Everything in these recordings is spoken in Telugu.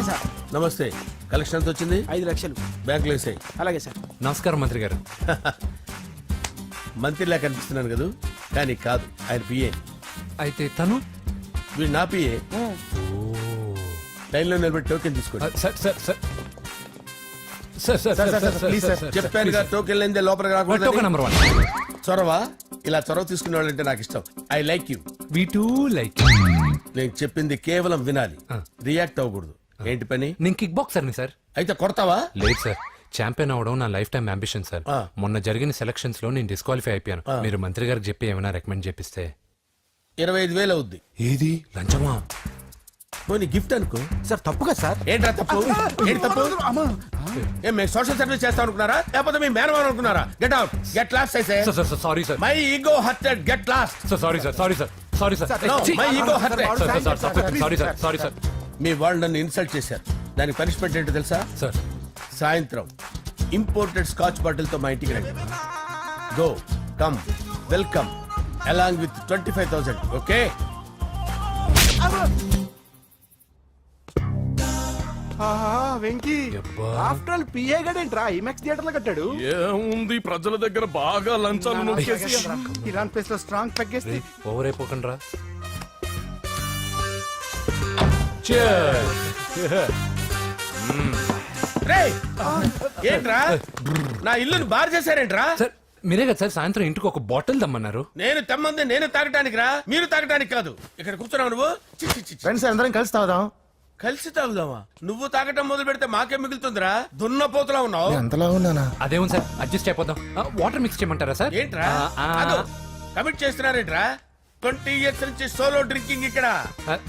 సార్. నమస్తే. కలెక్షన్ ఎంత వచ్చింది? 5 లక్షలు. బ్యాంకులో వేసాయి. అలాగే సార్. నమస్కారం మంత్రి గారు. మంత్రిలా కనిపిస్తున్నాను కదా, కానీ కాదు, ఆయన పిఏ. అయితే తను వీడు నా పిఏ. లైన్లో నిలబెట్టి టోకెన్ తీసుకోండి. Sir sir sir please sir, చెప్పానుగా టోకెన్ లేనిదే లోపలికి టోకెన్ రాకూడదు. నెంబర్ 1. చొరవ ఇలా చొరవ తీసుకునే వాళ్ళంటే నాకు ఇష్టం. I like you. We two like. నేను చెప్పింది కేవలం వినాలి, రియాక్ట్ అవ్వకూడదు. ఏంటి పని? నేను కిక్ బాక్సర్ని సార్. అయితే కొడతావా? లేదు సార్, ఛాంపియన్ అవడం నా లైఫ్ టైం అంబిషన్ సార్. మొన్న జరిగిన సెలక్షన్స్ లో నేను డిస్క్వాలిఫై అయిపోయాను. మీరు మంత్రి గారికి చెప్పి ఏమైనా రికమెండ్ చేపిస్తే. 25,000 అవుద్ది. ఏది లంచమా? పోనీ గిఫ్ట్ అనుకో. సార్ తప్పుగా సార్. ఏంట్రా తప్పు? ఏంటి తప్పు? ఏం మేము సోషల్ సర్వీస్ చేస్తాం అనుకున్నారా, లేకపోతే మీ మేనమాన్ అనుకున్నారా? Get out, get lost. అయితే sorry sir, my ego hurted, get lost. Sorry sir, sorry sir, sorry sir, my ego hurted. Sorry sir, sorry sir. మీ వాళ్ళు నన్ను ఇన్సల్ట్ చేశారు. దానికి పనిష్మెంట్ ఏంటో తెలుసా? సార్ సాయంత్రం ఇంపోర్టెడ్ స్కాచ్ బాటిల్ తో మా ఇంటికి రండి. Go come welcome along with 25,000. Okay? Venky after all PA గడేంట్రా ఇమెక్స్ థియేటర్ లో కట్టాడు. ఏముంది, ప్రజల దగ్గర బాగా లంచాలు నొక్కేసి ఇరాన్ ప్లేస్ లో స్ట్రాంగ్ తగ్గేస్తే ఓవర్ అయిపోకండి రా. రేయ్, ఏంట్రా నా ఇల్లుని బార్ చేశారేంట్రా? సార్ మీరే కదా సార్ సాయంత్రం ఇంటికి ఒక బాటిల్ దమ్మన్నారు. నేను తెమ్మంది నేను తాగటానికి రా, మీరు తాగటానికి కాదు. ఇక్కడ కూర్చున్నావు నువ్వు. చి, చి, చి, చి. ఫ్రెండ్స్ అందరం కలిసి తాగుదాం. కలిసి తాగుదామా? నువ్వు తాగటం మొదలు పెడితే మాకే మిగులుతుందిరా. దున్నపోతులా ఉన్నావు. ఎంతలా ఉన్నానా? అదేమో సార్, అడ్జస్ట్ అయిపోదాం. వాటర్ మిక్స్ చేయమంటారా సార్? ఏంట్రా కమిట్ చేస్తున్నారేంట్రా? 20 years నుంచి సోలో డ్రింకింగ్ ఇక్కడ.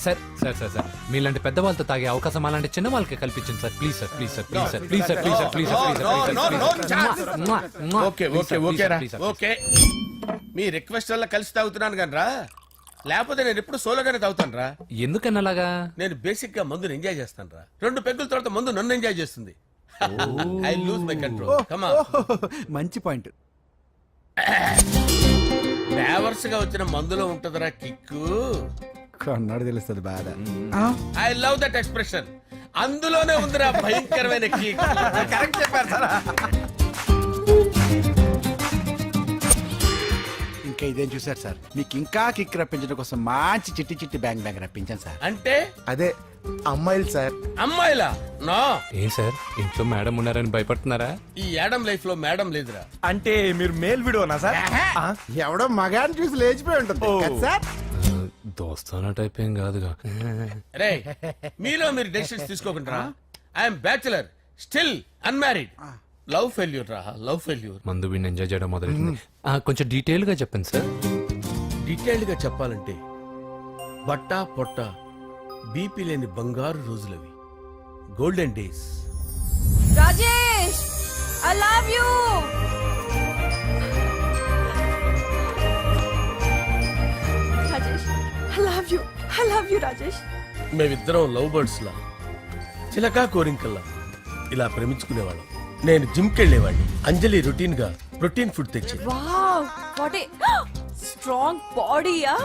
సార్ సార్ సార్ సార్ మీలాంటి పెద్ద వాళ్ళతో తాగే అవకాశం అలాంటి చిన్న వాళ్ళకి కల్పించండి sir. Please sir, please sir, please sir, please sir, please sir, please sir. Okay okay okay రా, ఓకే. మీ రిక్వెస్ట్ వల్ల కలిసి తాగుతున్నాను కానీ రా, లేకపోతే నేను ఎప్పుడు సోలోగానే తాగుతాను రా. ఎందుకని అలాగా? నేను బేసిక్ గా మందుని ఎంజాయ్ చేస్తాను రా. 2 పెగ్గుల తర్వాత మందు నన్ను ఎంజాయ్ చేస్తుంది. I lose my control. Come on. మంచి పాయింట్. ఫ్లేవర్స్ గా వచ్చిన మందులో ఉంటదరా కిక్కు. కన్నాడు తెలుస్తుంది బాధ. I love that expression. అందులోనే ఉందిరా భయంకరమైన కిక్. కరెక్ట్ చెప్పారు సార్. ఇంకా ఇదేం చూసారు సార్, మీకు ఇంకా కిక్ రప్పించడం కోసం మంచి చిట్టి చిట్టి బ్యాంగ్ బ్యాంగ్ రప్పించాను సార్. అంటే అదే అమ్మాయిలు సార్. అమ్మాయిలా? నా ఏం సార్ ఇంట్లో మేడం ఉన్నారని భయపడుతున్నారా? ఈ యాడమ్ లైఫ్ లో మేడం లేదురా. అంటే మీరు మేల్ వీడియోనా సార్? ఎవడో మగాన్ని చూసి లేచిపోయి ఉంటుంది కదా సార్. దోస్తానా టైప్ ఏం కాదుగా. రే, మీలో మీరు డెసిషన్స్ తీసుకోకుండా. I'm bachelor, still unmarried. Love failure రా, లవ్ ఫెయిల్యూర్. మందు వీడిని ఎంజాయ్ చేయడం మొదలైంది. కొంచెం డీటెయిల్ గా చెప్పండి సార్. డీటెయిల్డ్ గా చెప్పాలంటే బట్టా పొట్ట బీపీ లేని బంగారు రోజులవి, golden days. Rajesh, I love you. Rajesh, I love you. I love you Rajesh. మేమిద్దరం లవ్ బర్డ్స్ లా, చిలకా కోరింకల్లా ఇలా ప్రేమించుకునేవాళ్ళం. నేను జిమ్కి వెళ్ళేవాడిని. అంజలి రొటీన్ గా ప్రోటీన్ ఫుడ్ తెచ్చి. వావ్, వాట్ ఏ స్ట్రాంగ్ బాడీయా.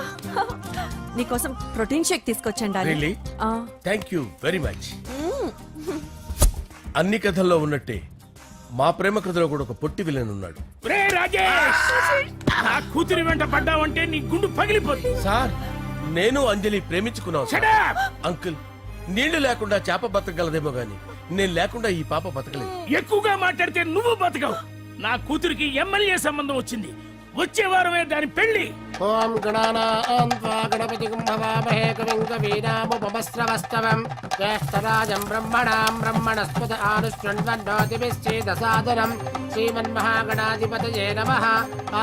నీకోసం ప్రోటీన్ షేక్ తీసుకొచ్చండి. Really? Thank you very much. అన్ని కథల్లో ఉన్నట్టే మా ప్రేమ కథలో కూడా ఒక పొట్టి విలన్ ఉన్నాడు. కూతురి వెంట పడ్డావంటే నీ గుండు పగిలిపోతుంది. సార్, నేను అంజలి ప్రేమించుకున్నాను. అంకుల్, నీళ్లు లేకుండా చేప బతకగలదేమో గాని నేను లేకుండా ఈ పాప బతకలేదు. ఎక్కువగా మాట్లాడితే నువ్వు బతకవు. నా కూతురికి ఎమ్మెల్యే సంబంధం వచ్చింది. వచ్చే వారమే దాని పెళ్లి. ఓం గణానాం త్వా గణపతిం భవామహే కవిం కవీనాముపమస్రవస్తవం జ్యేష్ఠరాజం బ్రహ్మణాం బ్రహ్మణస్పద ఆనుష్ఠ్వన్నోతిభిశ్చేదసాదనం శ్రీమన్మహాగణాధిపతయే నమః.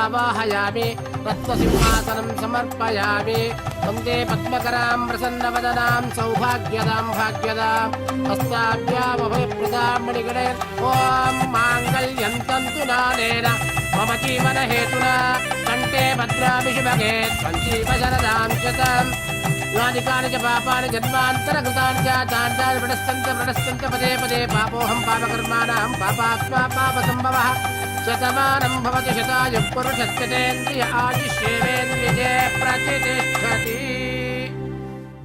ఆవాహయామి తత్వసింహాసనం సమర్పయామి. వందే పద్మకరాం ప్రసన్నవదనాం సౌభాగ్యదాం భాగ్యదాం హస్తాభ్యామభయప్రదాం మణిగణే. ఓం మాంగళ్యం తంతు నానేన మమ జీవన హేతునా కంటే భద్రామి శుభగే త్వం జీవ శరదాం శతం. యానికాని చ పాపాని జన్మాంతరకృతాని చ తాని ప్రణశ్యంత పదే పదే పాపోహం పాపకర్మాణం పాపాత్మా పాపసంభవః. శతమానం భవతి శతాయు పురుషస్యేంద్రియ ఆయుష్యేంద్రియే ప్రతిష్టతి.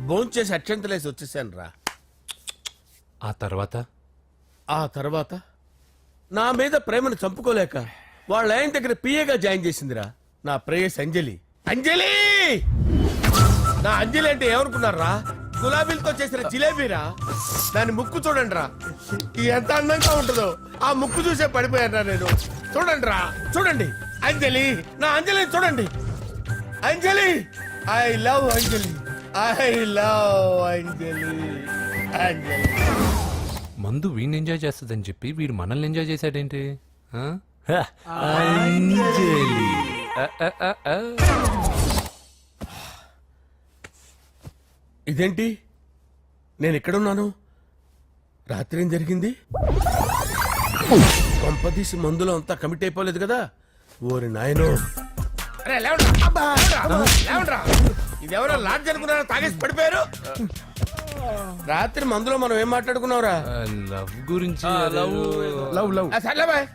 భోంచేసి అక్షంతలేసి వచ్చేసాను రా. ఆ తర్వాత ఆ తర్వాత నా మీద ప్రేమను చంపుకోలేక వాళ్ళ ఆయన దగ్గర పిఏగా జాయిన్ చేసిందిరా నా ప్రేయస్ అంజలి. అంజలి నా అంజలి అంటే ఏమనుకున్నారా? గులాబీలతో చేసిన జిలేబీరా. దాని ముక్కు చూడండి రా, ఎంత అందంగా ఉంటుందో. ఆ ముక్కు చూసే పడిపోయారా నేను. చూడండి రా, చూడండి అంజలి, నా అంజలిని చూడండి. Anjali, I love Anjali, I love Anjali. Anjali మందు వీడిని ఎంజాయ్ చేస్తుందని చెప్పి వీడు మనల్ని ఎంజాయ్ చేశాడేంటి? ఆ? హ, అంజలి. ఆ. ఇదేంటి, నేను ఎక్కడున్నాను? రాత్రి ఏం జరిగింది? కొంపదీసి మందులో అంతా కమిట్ అయిపోలేదు కదా? ఓరి నాయనో. అరే, లేవండ్రా. అబ్బా, లేవండ్రా. ఇదెవరో లాడ్జ్ అనుకున్నారా? తాగేసి పడిపోయారు. రాత్రి మందులో మనం ఏం మాట్లాడుకున్నావురా? లవ్ గురించి సర్లే బాయ్,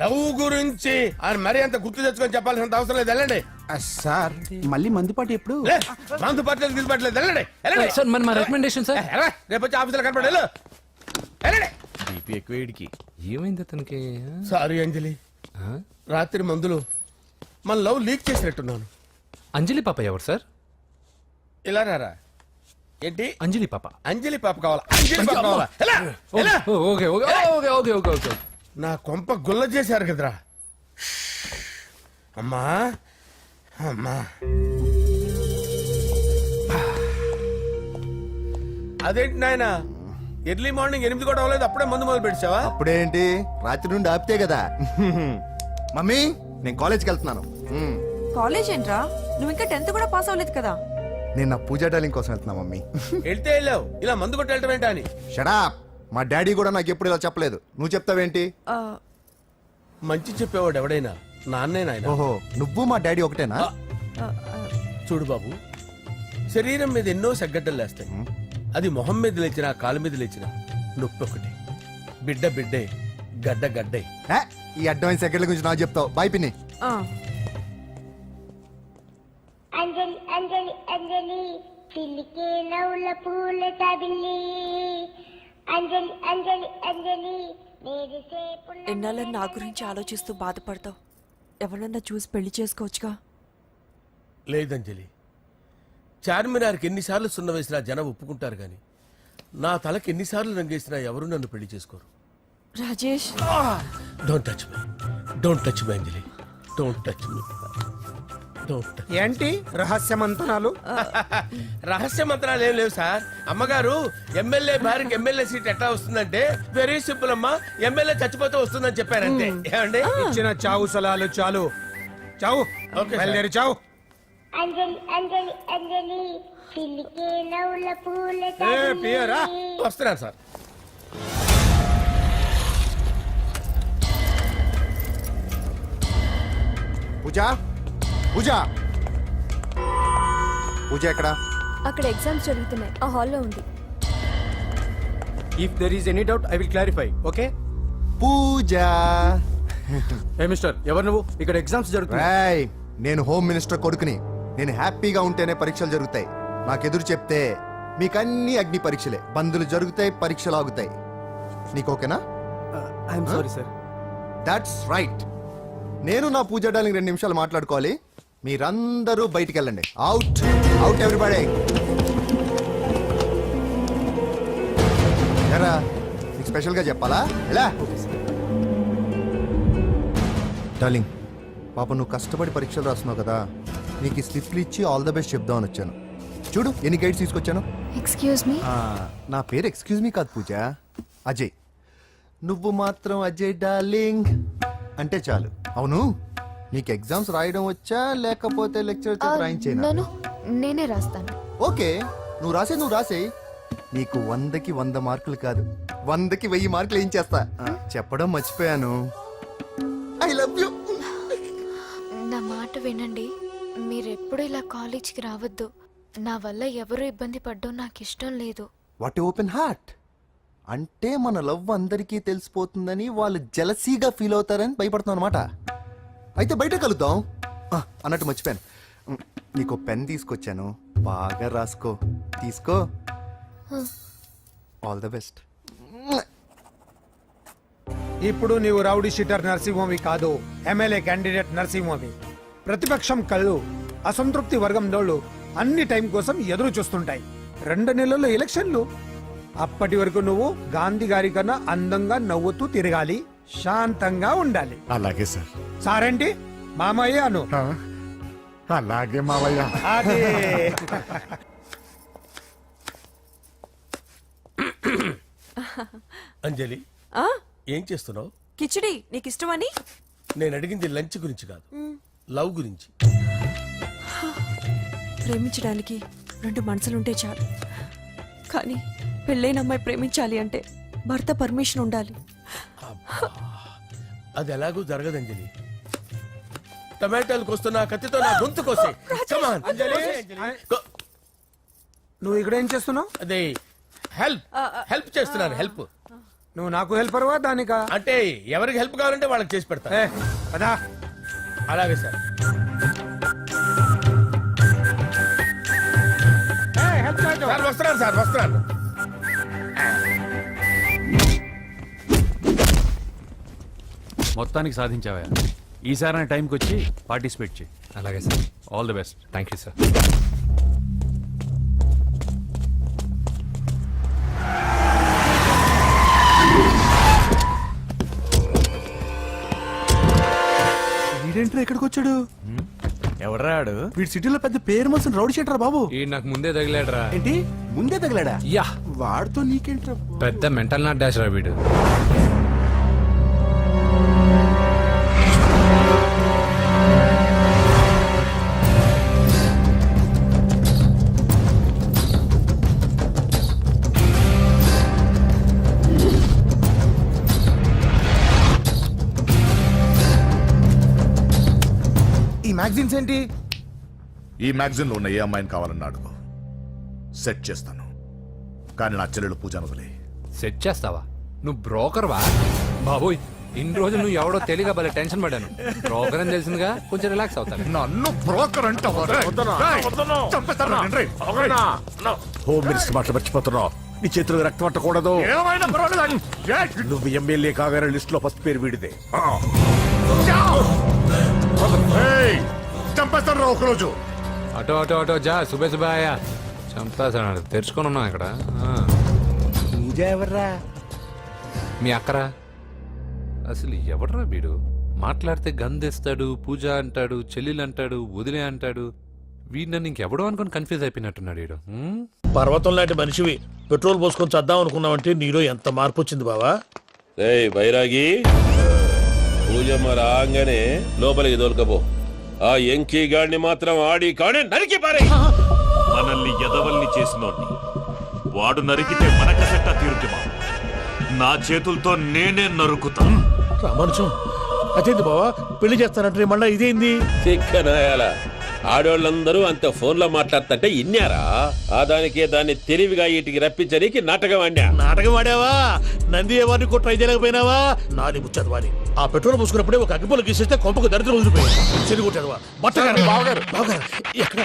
లవ్ గురించి ఆయన మరీ అంత గుర్తు తెచ్చుకొని చెప్పాల్సినంత అవసరం లేదు. వెళ్ళండి. సార్ మళ్ళీ మందుపాటి ఎప్పుడు? లే, మందు పట్టలేదు, గిల్లు పట్టలేదు. వెళ్ళండి, వెళ్ళండి. సార్ మరి మా రికమెండేషన్ సార్. రేపు వచ్చి ఆఫీసులో కనపడి వెళ్ళు. వెళ్ళండి. బీపీ ఎక్కువ వీడికి. ఏమైంది అతనికి? సారీ అంజలి, ఆ? రాత్రి మందులో మన లవ్ లీక్ చేసినట్టున్నాను. అంజలి పాప ఎవరు సార్? ఇలా రారా. ఏంటి? అంజలి పాప. అంజలి పాప కావాలా? అంజలి పాప కావాలా? ఎలా? ఎలా? Okay okay okay okay okay okay. నా కొంప గుల్ల చేశారు కదరా. అమ్మా అమ్మా, అదేంటి నాయన, ఎర్లీ మార్నింగ్ 8 కూడా అవ్వలేదు, అప్పుడే మందు మొదలు పెడిచావా? అప్పుడేంటి, రాత్రి నుండి ఆపితే కదా. మమ్మీ, నేను కాలేజ్కి వెళ్తున్నాను. కాలేజ్ ఏంట్రా? నువ్వు ఇంకా 10th కూడా పాస్ అవ్వలేదు కదా. నేను నా పూజా డాలింగ్ కోసం వెళ్తున్నా మమ్మీ. వెళ్తే వెళ్ళావు, ఇలా మందు కొట్టి వెళ్ళటం ఏంటా అని. షడాప్, మా డాడీ కూడా నాకు ఎప్పుడు ఇలా చెప్పలేదు. నువ్వు చెప్తావేంటి? ఆ, మంచి చెప్పేవాడు ఎవడైనా నాన్నే నాయన. ఓహో, నువ్వు మా డాడీ ఒకటేనా? ఆ, ఆ, చూడు బాబు, శరీరం మీద ఎన్నో సగ్గడ్డలు లేస్తాయి. అది మొహం మీద లేచినా కాలు మీద లేచినా నొప్పి ఒకటి. బిడ్డ బిడ్డే, గడ్డ గడ్డే. ఏ, ఈ అడ్వాన్స్ సెకండ్ల గురించి నాకు చెప్తావు. బాయ్ పిన్ని. ఆ. అంజలి అంజలి అంజలి చిలికే నవ్వుల పూల తబిల్లి అంజలి అంజలి అంజలి మెరిసే ఎన్నాళ్ళ నా గురించి ఆలోచిస్తూ బాధపడతావు. ఎవరన్నా చూసి పెళ్లి చేసుకోవచ్చుగా. లేదంజలి, చార్మినార్కి ఎన్నిసార్లు సున్న వేసినా జనం ఒప్పుకుంటారు గాని నా తలకి ఎన్నిసార్లు రంగేసినా ఎవరు నన్ను పెళ్లి చేసుకోరు. Rajesh, don't touch me, don't touch me Anjali, don't touch me, don't touch. ఏంటి రహస్య మంతనాలు? రహస్య మంత్రాలు ఏం లేవు సార్. అమ్మగారు ఎమ్మెల్యే భార్యకి ఎమ్మెల్యే సీట్ ఎట్లా వస్తుందంటే వెరీ సింపుల్ అమ్మా, ఎమ్మెల్యే చచ్చిపోతే వస్తుందని చెప్పారంటే. ఏమండి? ఇచ్చిన చావు సలాలు చాలు. చావు. Okay sir. బయలుదేరి చావు. అంజలి అంజలి అంజలి చిలికే నవ్వుల పూల పియరా? తబిల్లి వస్తున్నాను సార్. పూజ, పూజ, పూజ ఎక్కడ? అక్కడ ఎగ్జామ్స్ జరుగుతున్నాయి, ఆ హాల్లో ఉంది. If there is any doubt I will clarify. Okay. Pooja. ఏ మిస్టర్, ఎవరు నువ్వు? ఇక్కడ ఎగ్జామ్స్ జరుగుతున్నాయి. రేయ్, నేను హోమ్ మినిస్టర్ కొడుకుని. నేను హ్యాపీగా ఉంటేనే పరీక్షలు జరుగుతాయి. నాకెదురు చెప్తే మీకన్నీ అగ్ని పరీక్షలే. బందులు జరుగుతాయి, పరీక్షలు ఆగుతాయి. నీకు ఓకేనా? I'm sorry sir. That's right. నేను నా పూజ డార్లింగ్ 2 నిమిషాలు మాట్లాడుకోవాలి. మీరందరూ బయటికి వెళ్ళండి. Out, out everybody. ఎరా, నీకు స్పెషల్ గా చెప్పాలా? ఎలా డార్లింగ్, పాప నువ్వు కష్టపడి పరీక్షలు రాస్తున్నావు కదా, నీకు ఈ స్లిప్లు ఇచ్చి ఆల్ ద బెస్ట్ చెప్దామని వచ్చాను. చూడు ఎన్ని గైడ్స్ తీసుకొచ్చాను. Excuse me. నా పేరు ఎక్స్క్యూజ్ మీ కాదు పూజ, అజయ్. నువ్వు మాత్రం అజయ్ డార్లింగ్ అంటే చాలు. అవును, నీకు ఎగ్జామ్స్ రాయడం వచ్చా లేకపోతే లెక్చర్ రాయించేనా? నన్ను నేనే రాస్తాను. ఓకే, నువ్వు రాసేయి. నీకు 100కి 100 మార్కులు కాదు, 100కి 1000 మార్కులు ఏం చేస్తా. చెప్పడం మర్చిపోయాను, ఐ లవ్ యూ. నా మాట వినండి, మీరెప్పుడు ఇలా కాలేజ్కి రావద్దు. నా వల్ల ఎవరు ఇబ్బంది పడ్డం నాకు ఇష్టం లేదు. What open heart. అంటే మన లవ్ అందరికీ తెలిసిపోతుందని వాళ్ళు జలసీగా ఫీల్ అవుతారని భయపడుతున్నాం అనమాట. అయితే బయట కలుద్దాం. అన్నట్టు మర్చిపోయాను, నీకు పెన్ తీసుకొచ్చాను, బాగా రాసుకో. తీసుకో. All the best. ఇప్పుడు నీవు రౌడీ షీటర్ నరసింహవి కాదు, ఎమ్మెల్యే క్యాండిడేట్ నరసింహవి. ప్రతిపక్షం కళ్ళు, అసంతృప్తి వర్గం నోళ్ళు అన్ని టైం కోసం ఎదురు చూస్తుంటాయి. 2 నెలల్లో ఎలక్షన్లు. అప్పటి వరకు నువ్వు గాంధీ గారి కన్నా అందంగా నవ్వుతూ తిరగాలి, శాంతంగా ఉండాలి. అలాగే సార్. సారేంటి మామయ్య అను. అలాగే మావయ్య. అదే అంజలి, ఆ? ఏం చేస్తున్నావు? కిచిడి నీకు ఇష్టమని. నేను అడిగింది లంచ్ గురించి కాదు, లవ్ గురించి. ప్రేమించడానికి 2 మనసులుంటే చాలు, కానీ పెళ్ళైన అమ్మాయి ప్రేమించాలి అంటే భర్త పర్మిషన్ ఉండాలి. అది ఎలాగూ జరగదు అంజలి. టమాటాలకు వస్తున్న కత్తితో నా గొంతు కోసే. Come on. Go. నువ్వు ఇక్కడ ఏం చేస్తున్నావు? అదే హెల్ప్ చేస్తున్నాను. హెల్ప్ నువ్వు నాకు హెల్పర్వా దానికా? అంటే ఎవరికి హెల్ప్ కావాలంటే వాళ్ళకి చేసి పెడతా. పదా. అలాగే సార్. సార్ వస్తున్నాను, సార్ వస్తున్నాను. మొత్తానికి సాధించావా? ఈసారి టైంకి వచ్చి పార్టిసిపేట్ చేయి. అలాగే sir. All the best. Thank you sir. వీడేంట్రా ఎక్కడికి వచ్చాడు? ఎవడ్రాడు? వీడి సిటీలో పెద్ద పేరు మోసిన రౌడీ షీటర్ బాబు. ఈ నాకు ముందే తగిలాడరా. ఏంటి ముందే తగిలాడా? యా, వాడితో నీకేంట్రా? పెద్ద మెంటల్ నాట్ డాష్ రా వీడు. ఈ మ్యాగజైన్స్ ఏంటి? ఈ మ్యాగజైన్ లో ఉన్న ఏ అమ్మాయిని కావాలన్నా అడుగు, సెట్ చేస్తాను. కానీ నా చెల్లెలు పూజను వదిలే. సెట్ చేస్తావా? నువ్వు బ్రోకర్ వా? బాబోయ్, ఇన్ని రోజులు నువ్వు ఎవడో తెలియక భలే టెన్షన్ పడ్డాను. బ్రోకర్ అని తెలిసిందిగా కొంచెం రిలాక్స్ అవుతాను. నన్ను బ్రోకర్ అంటావా? హోమ్ మినిస్టర్ మాటలు మర్చిపోతున్నావు. నీ చేతులకు రక్తం పట్టకూడదు. ఏమైనా పర్వాలేదు. నువ్వు ఎమ్మెల్యే కాగానే లిస్ట్ లో ఫస్ట్ పేరు వీడిదే. చంపేస్తాను ఒకరోజు. అటో అటో అటో జా, సుబే సుబే ఆయా. చంపేసాడు. తెరుచుకొని ఉన్నాం ఇక్కడ. పూజ ఎవర్రా? మీ అక్కరా? అసలు ఎవడరా వీడు? మాట్లాడితే గంధేస్తాడు, పూజ అంటాడు, చెల్లెలు అంటాడు, వదిలే అంటాడు. వీడు నన్ను ఇంకెవడో అనుకుని కన్ఫ్యూజ్ అయిపోయినట్టున్నాడు వీడు. పర్వతం లాంటి మనిషివి పెట్రోల్ పోసుకొని చద్దాం అనుకున్నావంటే నీలో ఎంత మార్పు వచ్చింది బావా. బైరాగి, పూజమ్మ రాగానే లోపలికి దొరకపో. ఆ ఎంకీ గాడిని మాత్రం ఆడి కాడే నరికి పారే. మనల్ని ఎదవల్ని చేసినోడ్ని వాడు నరికితే మనకసెట్ట తీరుతుమా? నా చేతులతో నేనే నరుకుతా. రామానుజం, అదేంటి బావా పెళ్లి చేస్తానంటే మళ్ళా ఇదేంది? చిక్కనాయాల ఆడోళ్ళందరూ అంత ఫోన్లో మాట్లాడుతుంటే ఇన్నారా? ఆ దానికే దాన్ని తెలివిగా వీటికి రప్పించడానికి నాటకం ఆడా. నాటకం ఆడావా? నంది ఎవరిని కూడా ట్రై చేయలేకపోయినావా? నాది ముచ్చదు వాని. ఆ పెట్రోల్ పోసుకున్నప్పుడే ఒక అగ్గిపుల్ల గీసేస్తే కొంపకు దరిద్రం వదిలిపోయింది. చెరి కొట్టాడువా? బట్టగారు బావగారు బావగారు ఎక్కడ?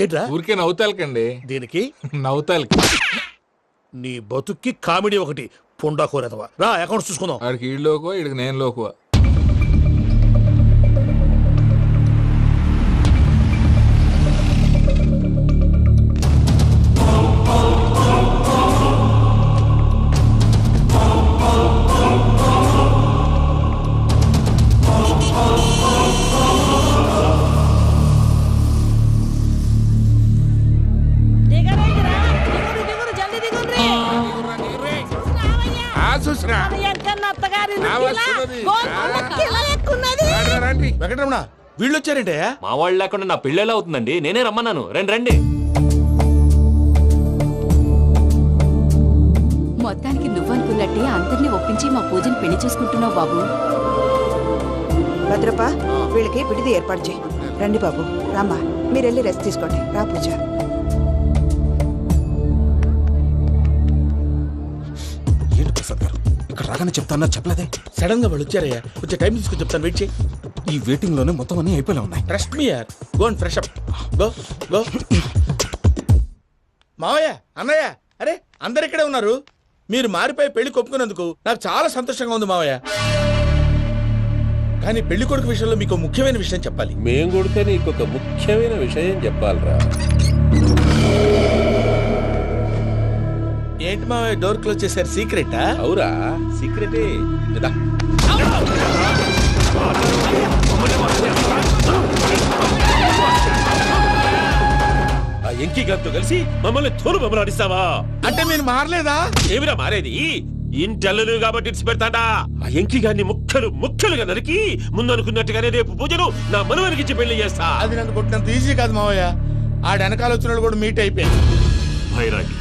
ఏంట్రా ఊరికే నవ్వుతాలకండి. దీనికి నవ్వుతాలకి నీ బతుక్కి కామెడీ ఒకటి. పుండా కోరేదవా? రా అకౌంట్స్ చూసుకుందాం. ఆడికి ఈడులోకో ఇడికి నేను లోకువా. వెంకటరమణ, వీళ్ళు వచ్చారంటే? మా వాళ్ళు లేకుండా నా పెళ్ళెలా అవుతుందండి? నేనే రమ్మన్నాను. రండి రండి. మొత్తానికి నువ్వనుకున్నట్టే అందరినీ ఒప్పించి మా పూజని పెళ్లి చేసుకుంటున్నావు బాబు. భద్రప, వీళ్ళకి విడిది ఏర్పాటు చేయి. రండి బాబు, రామ్మా, మీరు వెళ్ళి రెస్ట్ తీసుకోండి. రా పూజ. ఏంటి ప్రసాద్ గారు ఇక్కడ రాగానే చెప్తాను చెప్పలేదే? సడన్ గా వాళ్ళు వచ్చారయ్యా. కొంచెం టైం తీసుకుని చెప్తాను, వెయిట్ చేయి. ఈ వెయిటింగ్ లోనే మొత్తం అన్ని అయిపోయి ఉన్నాయి. ట్రస్ట్ మీ యార్. Go and fresh up. Go go. మావయ్య, అన్నయ్య, అరే అందరు ఇక్కడే ఉన్నారు. మీరు మారిపోయి పెళ్లి కొప్పుకున్నందుకు నాకు చాలా సంతోషంగా ఉంది మావయ్య. కానీ పెళ్లి కొడుకు విషయంలో మీకు ముఖ్యమైన విషయం చెప్పాలి. మేం కొడితే నీకు ఒక ముఖ్యమైన విషయం చెప్పాలరా. ఏంటి మావయ్య డోర్ క్లోజ్ చేశారు? సీక్రెటా? అవురా, సీక్రెటే. కదా ఆ ఎంకి గారితో కలిసి మమ్మల్ని తోలు బొమ్మలాడిస్తావా? అంటే మీరు మారలేదా? ఏమిరా మారేది? ఇంటల్లు కాబట్టి ఇడిచి పెడతాడా? ఆ ఎంకి గారిని ముక్కలుగా నరికి ముందనుకున్నట్టుగానే రేపు పూజను నా మనవనికిచ్చి పెళ్లి చేస్తా. అది నన్ను కొట్టినంత ఈజీ కాదు మావయ్య. ఆ వెనకాల వచ్చిన కూడా మీట్ అయిపోయింది. భైరాగి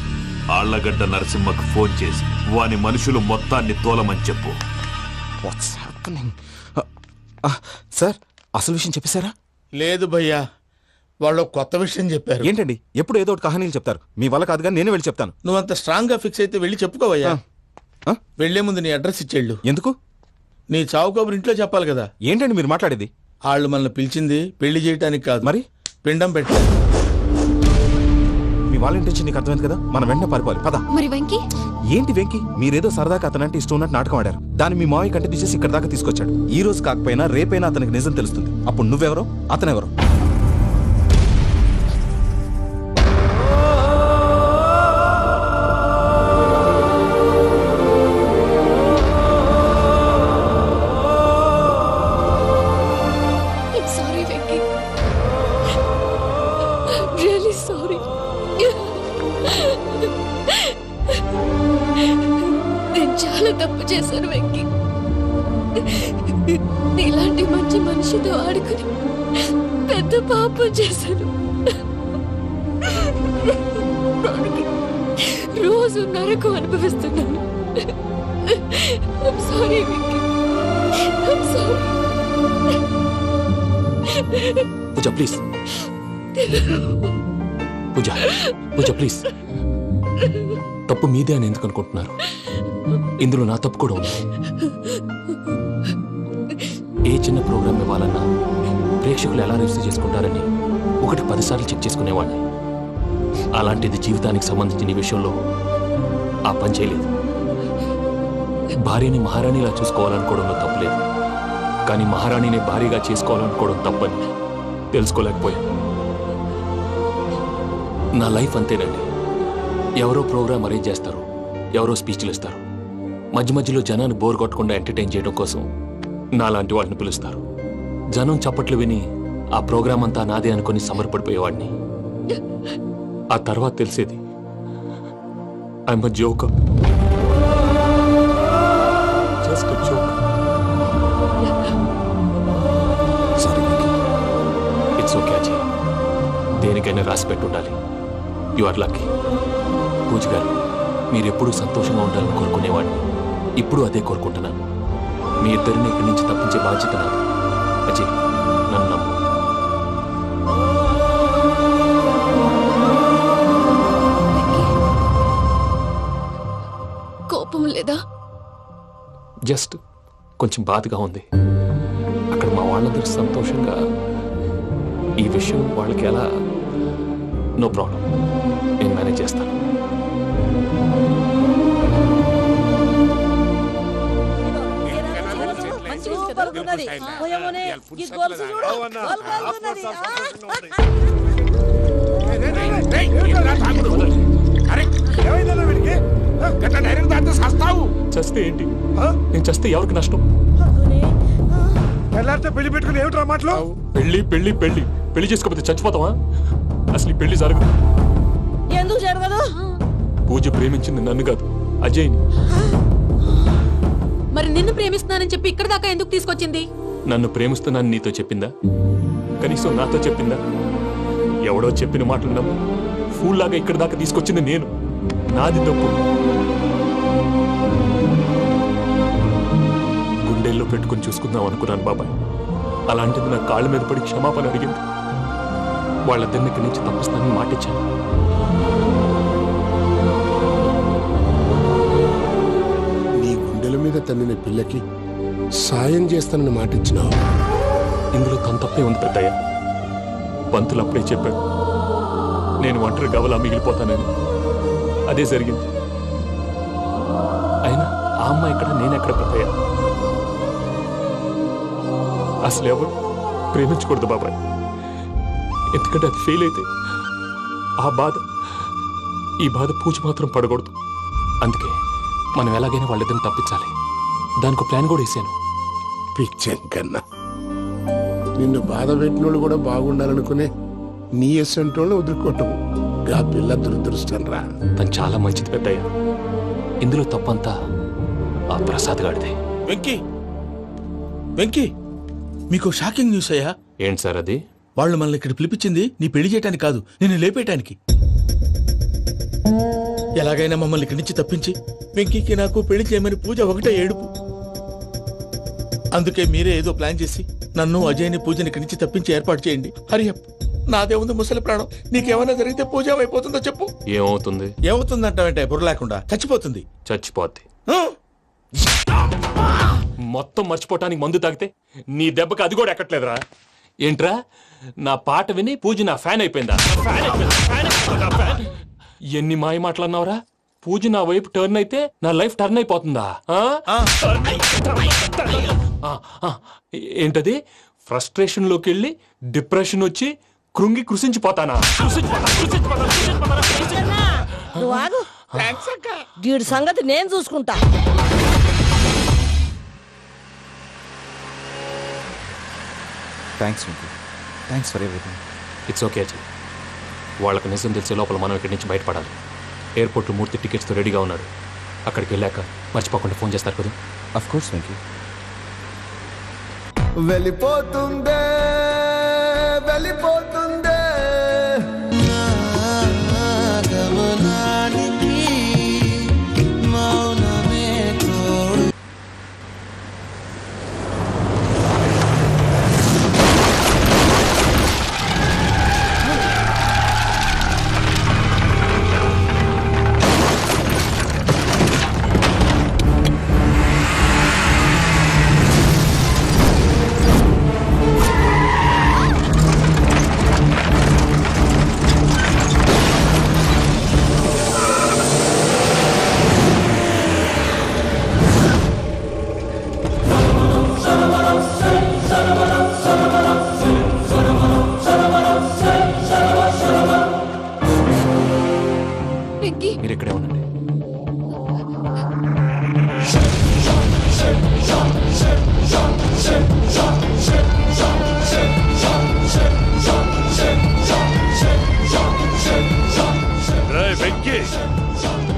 ఆళ్లగడ్డ నరసింహకు ఫోన్ చేసి వాని మనుషులు మొత్తాన్ని తోలమని చెప్పు. సార్ అసలు విషయం చెప్పేశారా? లేదు భయ్యా, వాళ్ళు కొత్త విషయం చెప్పారు. ఏంటండి ఎప్పుడు ఏదో ఒకటి కహానీలు చెప్తారు. మీ వల్ల కాదు కానీ నేనే వెళ్ళి చెప్తాను. నువ్వు అంత స్ట్రాంగ్ గా ఫిక్స్ అయితే వెళ్ళి చెప్పుకోవయ్యా. వెళ్లే ముందు నీ అడ్రస్ ఇచ్చేళ్ళు. ఎందుకు? నీ చావు కబురు ఇంట్లో చెప్పాలి కదా. ఏంటండి మీరు మాట్లాడేది? వాళ్ళు మనల్ని పిలిచింది పెళ్లి చేయడానికి కాదు, మరి పిండం పెట్టారు. మీ వాళ్ళ ఇంటెన్షన్ నీకు అర్థమైంది కదా. మనం వెంటనే పారిపోవాలి. పద. మరి వెంకీ? ఏంటి వెంకి? మీరేదో సరదాగా అతనంటే ఇష్టం ఉన్నట్టు నాటకం ఆడారు. దాన్ని మీ మావయ్య కంటే తీసేసి ఇక్కడ దాకా తీసుకొచ్చాడు. ఈ రోజు కాకపోయినా రేపైనా అతనికి నిజం తెలుస్తుంది. అప్పుడు నువ్వెవరో అతనెవరో. Sorry Venky, really sorry. నేను చాలా తప్పు చేశాను వెంకీ. ఇలాంటి మంచి మనిషితో ఆడుకుని పెద్ద పాపం చేశాను. రోజు నరకం అనుభవిస్తున్నాను. Sorry Venky, sorry. Pooja please, Pooja please. తప్పు మీదే అని ఎందుకు అనుకుంటున్నారు? ఇందులో నా తప్పు కూడా ఉంది. ఏ చిన్న ప్రోగ్రామ్ ఇవ్వాలన్నా ప్రేక్షకులు ఎలా రిసీవ్ చేసుకుంటారని 1-10 సార్లు చెక్ చేసుకునేవాడిని. అలాంటిది జీవితానికి సంబంధించిన ఈ విషయంలో ఆ పని చేయలేదు. భార్యని మహారాణిలా చూసుకోవాలనుకోవడంలో తప్పులేదు, కానీ మహారాణిని భార్యగా చేసుకోవాలనుకోవడం తప్పని తెలుసుకోలేకపోయాను. నా లైఫ్ అంతేనండి. ఎవరో ప్రోగ్రామ్ అరేంజ్ చేస్తారు, ఎవరో స్పీచ్లు ఇస్తారు. మధ్య మధ్యలో జనాన్ని బోర్ కొట్టకుండా ఎంటర్టైన్ చేయడం కోసం నాలాంటి వాళ్ళని పిలుస్తారు. జనం చప్పట్లు విని ఆ ప్రోగ్రామ్ అంతా నాదే అనుకుని సమర్పడిపోయేవాడిని. ఆ తర్వాత తెలిసేది I'm a joker, just a joker. It's okay Ajay, దేనికైనా రాసి పెట్టుండాలి. You are lucky. Pooja garu, మీరు ఎప్పుడూ సంతోషంగా ఉండాలని కోరుకునేవాడిని. ఇప్పుడు అదే కోరుకుంటున్నాను. మీ ఇద్దరిని ఇక్కడి నుంచి తప్పించే బాధ్యత నాది. అజయ్, నన్ను నమ్ము. కోపం లేదా? జస్ట్ కొంచెం బాధగా ఉంది. అక్కడ మా వాళ్ళందరూ సంతోషంగా, ఈ విషయం వాళ్ళకి ఎలా? నో ప్రాబ్లం, నేను మేనేజ్ చేస్తాను. చస్తే ఏంటి? నేను చస్తే ఎవరికి నష్టం? పెళ్లి పెట్టుకుని ఏమిట్రా మాటలు? పెళ్లి పెళ్లి పెళ్లి పెళ్లి చేసుకోకపోతే చచ్చిపోతావా? అసలు ఈ పెళ్లి జరగదు. ఎందుకు జరగదు? పూజ ప్రేమించింది నన్ను కాదు, అజయ్ని. మరి నిన్ను ప్రేమిస్తున్నానని చెప్పి ఇక్కడ దాకా ఎందుకు తీసుకొచ్చింది? నన్ను ప్రేమిస్తున్నాను నీతో చెప్పిందా? కనీసం నాతో చెప్పిందా? ఎవడో చెప్పిన మాటలు నమ్ము ఫూల్ లాగా ఇక్కడ దాకా తీసుకొచ్చింది నేను. నాది తప్పు. గుండెల్లో పెట్టుకుని చూసుకుందాం అనుకున్నాను బాబాయ్. అలాంటిది నా కాళ్ళ మీద పడి క్షమాపణ అడిగింది. వాళ్ళిద్దరిని ఇక్కడి నుంచి తప్పిస్తానని మాటిచ్చాను. నీ గుండెల మీద తన్నిన పిల్లకి సాయం చేస్తానని మాటిచ్చినావు. ఇందులో తన తప్పే ఉంది పెద్దయ్య. పంతులు అప్పుడే చెప్పాడు నేను ఒంటరి గవలా మిగిలిపోతానని. అదే జరిగింది. అమ్మాయి ఎక్కడ, నేనెక్కడ బ్రతయ్యా? అసలు ఎవరు ప్రేమించకూడదు బాబాయ్, ఎందుకంటే అది ఫెయిల్ అయితే ఈ బాధ పూజ మాత్రం పడకూడదు. అందుకే మనం ఎలాగైనా వాళ్ళిద్దరిని తప్పించాలి. దానికి ప్లాన్ కూడా వేసాను. పిచ్చంకన్నా నిన్ను బాధ పెట్టినోళ్ళు కూడా బాగుండాలనుకునే నీ ఎస్సంటోళ్ళు వదులుకోవటం ఆ పిల్ల దురదృష్టం రా. తను చాలా మంచిది పెద్దయ్య. ఇందులో తప్పంతా ఆ ప్రసాద్ గాడిదే. వెంకీ, మీకు షాకింగ్ న్యూస్ అయ్యా. ఏంటి సార్ అది? వాళ్ళు మనల్ని ఇక్కడ పిలిపించింది నీ పెళ్లి చేయడానికి కాదు, నిన్ను లేపేయటానికి. ఎలాగైనా మమ్మల్ని ఇక్కడి నుంచి తప్పించి వెంకీకి నాకు పెళ్లి చేయమని పూజ ఒకటే ఏడుపు. అందుకే మీరే ఏదో ప్లాన్ చేసి నన్ను అజయ్ని పూజని ఇక్కడి నుంచి తప్పించి ఏర్పాటు చేయండి. హరియప్, నాదే ఉంది ముసలి ప్రాణం. నీకేమైనా జరిగితే పూజ అయిపోతుందో చెప్పు. ఏమవుతుంది? ఏమవుతుందంటావంటే బుర్ర లేకుండా చచ్చిపోతుంది. చచ్చిపోద్ది. మొత్తం మర్చిపోవటానికి మందు తాగితే నీ దెబ్బకి అది కూడా ఎక్కట్లేదురా. ఏంట్రా, నా పాట విని పూజ నా ఫ్యాన్ అయిపోయిందా? ఎన్ని మాయ మాటలన్నావురా? పూజ నా వైపు టర్న్ అయితే నా లైఫ్ టర్న్ అయిపోతుందా? ఏంటది? ఫ్రస్ట్రేషన్ లోకి వెళ్ళి డిప్రెషన్ వచ్చి కృంగి కృషించిపోతానా? వీడి సంగతి నేను చూసుకుంటా. Thanks for everything. It's okay Ajay. వాళ్ళకి నిజం తెలిసే లోపల మనం ఇక్కడి నుంచి బయటపడాలి. ఎయిర్పోర్ట్లో మూర్తి టికెట్స్తో రెడీగా ఉన్నాడు. అక్కడికి వెళ్ళాక మర్చిపోకుండా ఫోన్ చేస్తారు కదా. Of course Venky. వెళ్ళిపోతుందే వెళ్ళిపోతుందే గమనానికి మౌనమే తోడు. మీరు ఇక్కడే ఉండండి. వెంకీ,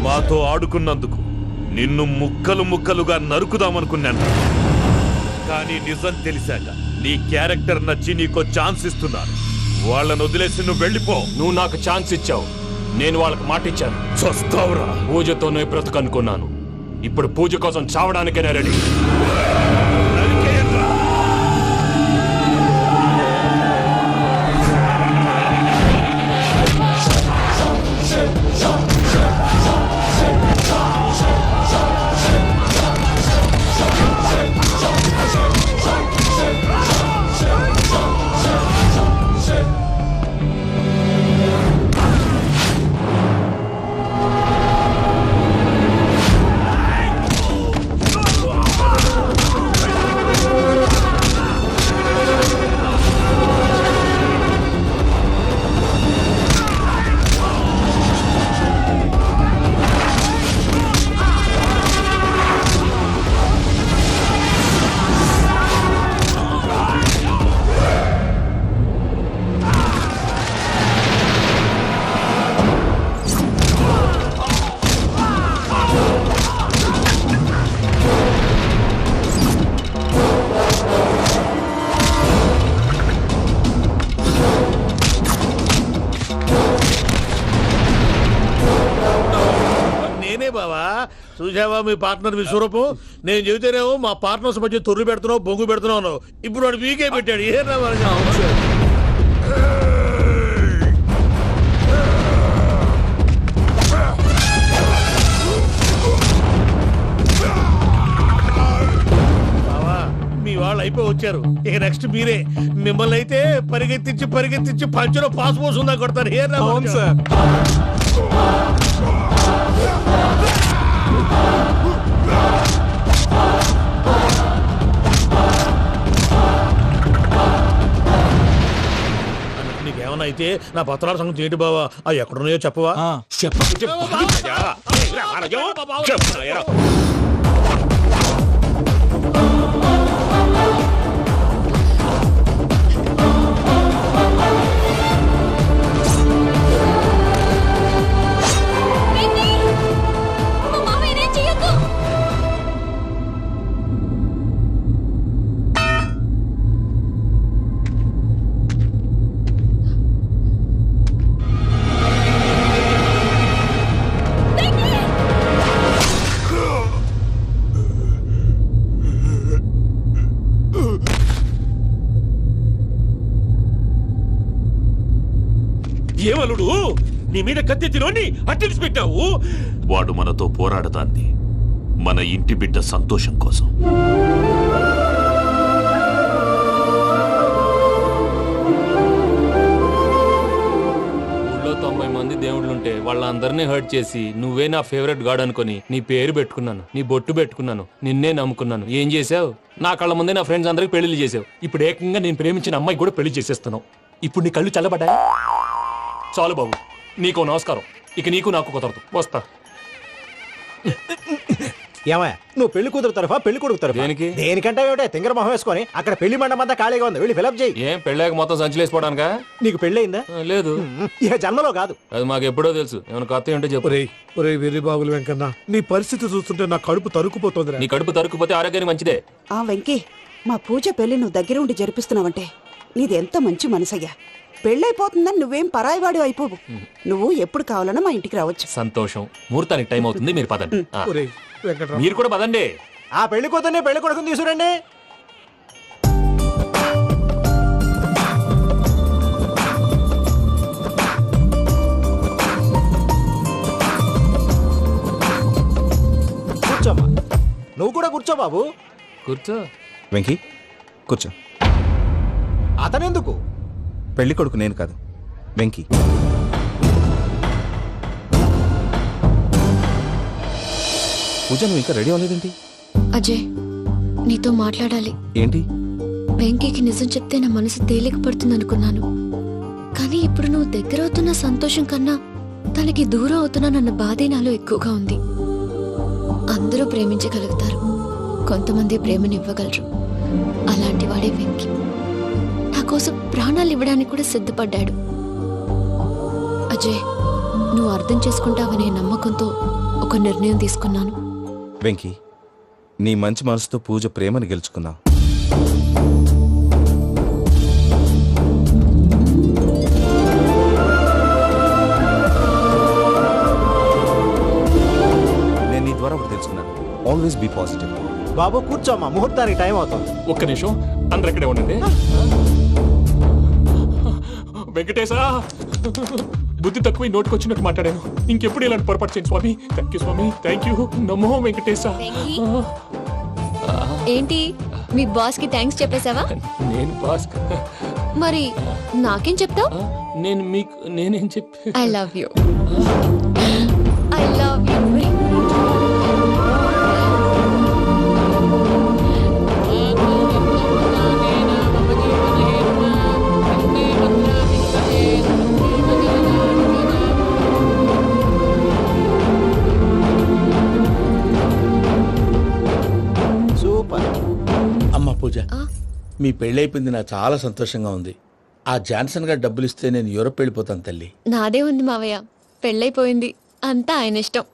మాతో ఆడుకున్నందుకు నిన్ను ముక్కలు ముక్కలుగా నరుకుదామనుకున్నాను. కానీ నిజం తెలిసాక నీ క్యారెక్టర్ నచ్చి నీకో ఛాన్స్ ఇస్తున్నాను. వాళ్ళను వదిలేసి నువ్వు వెళ్ళిపో. నువ్వు నాకు ఛాన్స్ ఇచ్చావు, నేను వాళ్ళకి మాట ఇచ్చాను. చస్తావురా. పూజతోనే బ్రతుకనుకున్నాను. ఇప్పుడు పూజ కోసం చావడానికైనా రెడీ. చూసావా మీ పార్ట్నర్ విశ్వరూపం? నేను చెబితేనేమో మా పార్ట్నర్స్ మధ్య తొర్రు పెడుతున్నావు, బొంగు పెడుతున్నావు. ఇప్పుడు వాడు వీకే పెట్టాడు. ఏ మీ వాళ్ళు అయిపోయి వచ్చారు. ఇక నెక్స్ట్ మీరే. మిమ్మల్ని అయితే పరిగెత్తించి పరిగెత్తించి పంచలో పాస్ పోసుందా కొడతారు. ఏ సార్ అయితే నా పత్రాల సంగతి ఏంటి బావా అవి ఎక్కడున్నాయో చెప్పవా? ఏమలుడు నీ మీద కత్తెత్తిలోని అట్టెలిసి పెట్టావు. వాడు మనతో పోరాడతాంది మన ఇంటి బిడ్డ సంతోషం కోసం. ఊళ్ళో 90 మంది దేవుళ్ళుంటే వాళ్ళందరినీ హర్ట్ చేసి నువ్వే నా ఫేవరెట్ గాడ్ అనుకుని నీ పేరు పెట్టుకున్నాను, నీ బొట్టు పెట్టుకున్నాను, నిన్నే నమ్ముకున్నాను. ఏం చేసావు? నా కళ్ళ ముందే నా ఫ్రెండ్స్ అందరికి పెళ్లి చేసావు. ఇప్పుడు ఏకంగా నేను ప్రేమించిన అమ్మాయి కూడా పెళ్లి చేసేస్తున్నావు. ఇప్పుడు నీ కళ్ళు చల్లబడ్డాయా? చాలు బాబు, నీకు నమస్కారం. ఇక నీకు నాకు కుదరదు, వస్తా. ఏమయ్య నువ్వు పెళ్లి కూతురు తరఫా పెళ్లి కొడుకు తరఫా? దేనికి? దేనికంటే ఏమిటే తింగర మొహం వేసుకొని అక్కడ పెళ్లి మండపం అంతా ఖాళీగా ఉంది, వెళ్ళి ఫిలప్ చేయి. ఏం పెళ్ళాక మొత్తం సంచలేసిపోవడానికా? నీకు పెళ్ళయిందా? లేదు. ఇక జన్మలో కాదు. అది మాకు ఎప్పుడో తెలుసు. ఏమైనా కొత్త ఉంటే చెప్పు. ఒరే వెర్రి బాబులు వెంకన్న, నీ పరిస్థితి చూస్తుంటే నా కడుపు తరుక్కుపోతుంది. నీ కడుపు తరుక్కుపోతే ఆరోగ్యానికి మంచిదే. ఆ వెంకీ, మా పూజ పెళ్లి నువ్వు దగ్గర ఉండి జరిపిస్తున్నావంటే నీది ఎంత మంచి మనసయ్యా. పెళ్ళైపోతుందని నువ్వేం పరాయివాడి అయిపోవు. నువ్వు ఎప్పుడు కావాలన్నా మా ఇంటికి రావచ్చు. సంతోషం. ముహూర్తానికి టైం అవుతుంది, మీరు పదండి. వెంకట్రావు మీరు కూడా పదండి. ఆ పెళ్లి కూతుర్ని పెళ్లి కొడుకుని తీసుకురండి. కూర్చోమ్మా. నువ్వు కూడా కూర్చో బాబు. కూర్చో. వెంకీ కూర్చో. అతనెందుకు? పెళ్లి కొడుకు నేను కాదు, వెంకీ. పూజ నువ్వు ఇంకా రెడీ అవ్వలేదేంటి? అజయ్, నీతో మాట్లాడాలి. ఏంటి? వెంకీకి నిజం చెప్తే నా మనసు తేలిక పడుతుంది అనుకున్నాను. కానీ ఇప్పుడు నువ్వు దగ్గర అవుతున్న సంతోషం కన్నా తనకి దూరం అవుతున్నానన్న బాధే నాలో ఎక్కువగా ఉంది. అందరూ ప్రేమించగలుగుతారు, కొంతమంది ప్రేమనివ్వగలరు. అలాంటి వాడే వెంకీ. నా కోసం ప్రాణాలు ఇవ్వడానికి కూడా సిద్ధపడ్డాడు. అజయ్, నువ్వు అర్థం చేసుకుంటావనే నమ్మకంతో ఒక నిర్ణయం తీసుకున్నాను. వెంకీ, నీ మంచి మనసుతో పూజ ప్రేమని గెలుచుకుందాం. నేను నీ ద్వారా ఒకటి తెలుసుకున్నాను. Always be positive. బాబు కూర్చోమ్మా, ముహూర్తానికి టైం అవుతుంది. ఒక్క నిమిషం, అందరు ఇక్కడే ఉండండి. వెంకటేశా, బుద్ధి తక్కువ నోటికి వచ్చినట్టు మాట్లాడాను. ఇంకెప్పుడు ఇలాంటి పొరపాటు చేయండి స్వామి. థ్యాంక్ యూ స్వామి, థ్యాంక్ యూ. నమో వెంకటేశ. ఏంటి, మీ బాస్ కి థ్యాంక్స్ చెప్పేశావా? నేను బాస్ మరి నాకేం చెప్తావు? నేను మీకు నేనేం చెప్పి I love you. I love you. అమ్మ పూజ, మీ పెళ్ళైపోయింది, నాకు చాలా సంతోషంగా ఉంది. ఆ జాన్సన్ గారు డబ్బులు ఇస్తే నేను యూరోప్ వెళ్ళిపోతాను తల్లి. నాదే ఉంది మావయ్య, పెళ్ళైపోయింది, అంతా ఆయన ఇష్టం.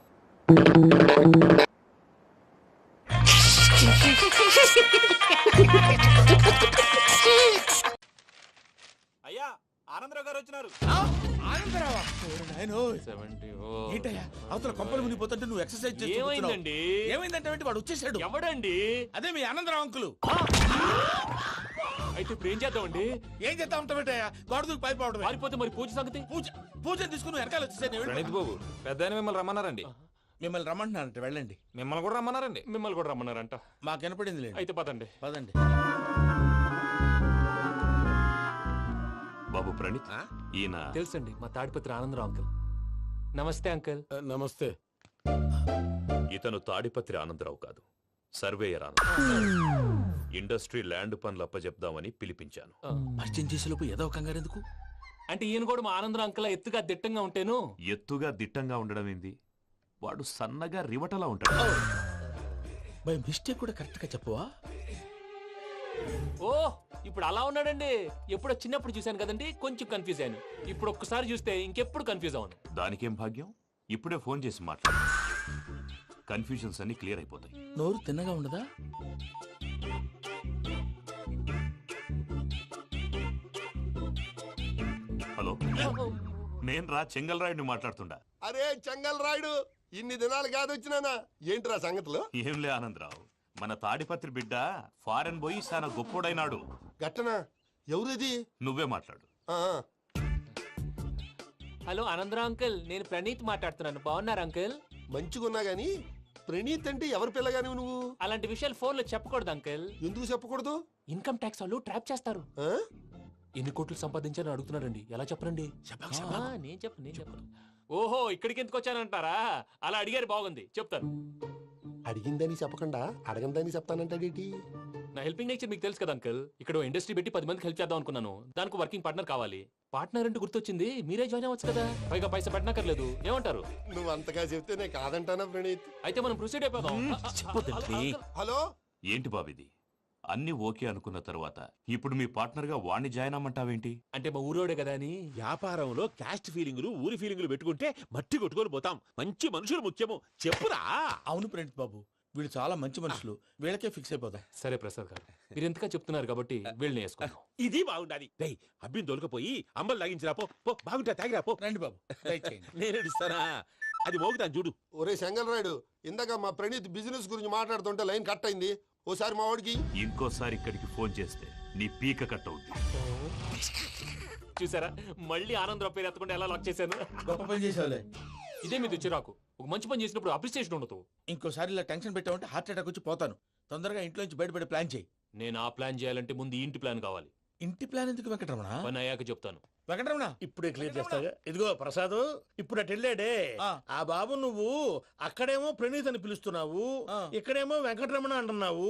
అయ్యా, ఆనందరావు గారు వచ్చినారు. అవతల కొంపలు మునిగిపోతుంటే నువ్వు ఎక్సర్సైజ్ ఏమైందండి? ఏమైందంటే వాడు వచ్చేసాడు. ఎవడండి? అదే మీ ఆనందరావు అంకులు. అయితే ఇప్పుడు ఏం చేద్దామండి? ఏం చేస్తా ఉంటావేటయ్యా, గొడవకు పైపోవడం. పారిపోతే మరి పూజ సంగతి? పూజ తీసుకుని వెనకాల వచ్చేసాను. బాబు, పెద్ద మిమ్మల్ని రమ్మన్నారండి. మిమ్మల్ని రమ్మంటున్నారంట, వెళ్ళండి. మిమ్మల్ని కూడా రమ్మన్నారండి. మిమ్మల్ని కూడా రమ్మన్నారంట. మాకు వినపడింది. అయితే పదండి. పదండి. బాబు ప్రణీత్, ఈయన తెలుసండి, మా తాడిపత్రి ఆనందరావు అంకుల్. నమస్తే అంకుల్. నమస్తే. ఇతను తాడిపత్రి ఆనందరావు కాదు, సర్వేయర్ ఆనందరావు. ఇండస్ట్రీ ల్యాండ్ పనులు అప్పచెప్దామని పిలిపించాను. పరిచయం చేసేలోపు ఏదో కంగారు ఎందుకు? అంటే ఈయన కూడా మా ఆనందరావు అంకుల్ ఎత్తుగా దిట్టంగా ఉంటేను. ఎత్తుగా దిట్టంగా ఉండడం ఏంది? వాడు సన్నగా రివటలా ఉంటాడు. బై మిస్టేక్ కూడా కరెక్ట్ గా చెప్పవా? ఓ ఇప్పుడు అలా ఉన్నాడండి. ఎప్పుడో చిన్నప్పుడు చూశాను కదండి, కొంచెం కన్ఫ్యూజ్ అయ్యాను. ఇప్పుడు ఒక్కసారి చూస్తే ఇంకెప్పుడు కన్ఫ్యూజ్ అవ్వను. దానికేం భాగ్యం, ఇప్పుడే ఫోన్ చేసి మాట్లాడు. కన్ఫ్యూజన్స్ అన్ని క్లియర్ అయిపోతాయి. నోరు తిన్నగా ఉండదా? హలో, నేను రా చెంగల్ రాయుడిని మాట్లాడుతుండా. అరే చెంగల్ రాయుడు, ఇన్ని దినాలు కాదు వచ్చినానా? ఏంట్రా సంగతులు? ఏంలే ఆనందరావు, మన తాడిపత్రి బిడ్డ ఫారెన్ పోయి చాలా గొప్పోడైనాడు. గట్టనా? ఎవరిది? నువ్వే మాట్లాడు. హలో ఆనందరావు అంకుల్, నేను ప్రణీత్ మాట్లాడుతున్నాను. బాగున్నారు అంకుల్? మంచిగున్నా గాని ప్రణీత్ అంటే ఎవరి పిల్లగాని నువ్వు? అలాంటి విషయాలు ఫోన్ లో చెప్పకూడదు అంకుల్. ఎందుకు చెప్పకూడదు? ఇన్కమ్ ట్యాక్స్ వాళ్ళు ట్రాప్ చేస్తారు. ఎన్ని కోట్లు సంపాదించాలని అడుగుతున్నారండి, ఎలా చెప్పరండి? నేను చెప్పను. ఓహో, ఇక్కడికి ఎందుకు వచ్చానంటారా? అలా అడిగారు, బాగుంది, చెప్తాను. అడిగిందని చెప్పకుండా అడగందని చెప్తానంటాడేటి? నా హెల్పింగ్ నేచర్ మీకు తెలుసు కదా అంకుల్. ఇక్కడ ఇండస్ట్రీ పెట్టి 10 మందికి హెల్ప్ చేద్దాం అనుకున్నాను. దానికి వర్కింగ్ పార్ట్నర్ కావాలి. పార్ట్నర్ అంటే గుర్తొచ్చింది, మీరే జాయిన్ అవ్వచ్చు కదా, పైగా పైసా పెట్టనక్కర్లేదు. ఏమంటారు? నువ్వు అంతగా చెప్తే నేను కాదంటానా ప్రణీత్? అయితే మనం ప్రొసీడ్ అయిపోదాం. హలో, ఏంటి బాబిది? అన్ని ఓకే అనుకున్న తర్వాత ఇప్పుడు మీ పార్ట్నర్ గా వాణ్ణి జాయిన్ అమ్మంటావేంటి? అంటే మా ఊరోడే కదా అని. వ్యాపారంలో క్యాస్ట్ ఫీలింగులు, ఊరి ఫీలింగులు పెట్టుకుంటే మట్టి కొట్టుకొని పోతాం. మంచి మనుషులు ముఖ్యము, చెప్పురా. అవును ప్రణీత్ బాబు, వీళ్ళు చాలా మంచి మనుషులు, వీళ్ళకే ఫిక్స్ అయిపోదాం. సరే ప్రసాద్ గారు, మీరు ఎంతగా చెప్తున్నారు కాబట్టి వీళ్ళని వేసుకుందాం. ఇది బాగుండాలి. డేయ్, అబ్బిని దొలకపోయి అంబలు లాగించిరా పో. బాగుంటా, తాగిరా పో. రండి బాబు, దయచేయండి. నేను ఇస్తానా? అది మోగుతాను చూడు. ఒరే చెంగల్ రాయుడు, ఇందాక మా ప్రణీత్ బిజినెస్ గురించి మాట్లాడుతుంటే లైన్ కట్ అయింది. ఓసారి మా వాడికి ఇంకోసారి ఇక్కడికి ఫోన్ చేస్తే నీ పీక కట్ అవుద్ది. చూసారా, మళ్ళీ ఆనందరావు పేరు ఎత్తకుండా ఎలా లాక్ చేశాను. గొప్ప పని చేసేవాళ్ళే. ఇదే మీద చిరాకు. ఒక మంచి పని చేసినప్పుడు అప్రిసియేషన్ ఉండదు. ఇంకోసారి ఇలా టెన్షన్ పెట్టామంటే హార్ట్ అటాక్ వచ్చి పోతాను. తొందరగా ఇంట్లో నుంచి బయటపడే ప్లాన్ చేయి. నేను ఆ ప్లాన్ చేయాలంటే ముందు ఈ ఇంటి ప్లాన్ కావాలి. ఇంటి ప్లాన్ ఎందుకు వెంకటరమణ? పని అయ్యాక చెప్తాను. వెంకటరమణ ఇప్పుడే క్లియర్ చేస్తాగా. ఇదిగో ప్రసాద్, ఇప్పుడు అటు వెళ్ళాడే ఆ బాబు, నువ్వు అక్కడేమో ప్రణీత్ అని పిలుస్తున్నావు, ఇక్కడేమో వెంకటరమణ అంటున్నావు.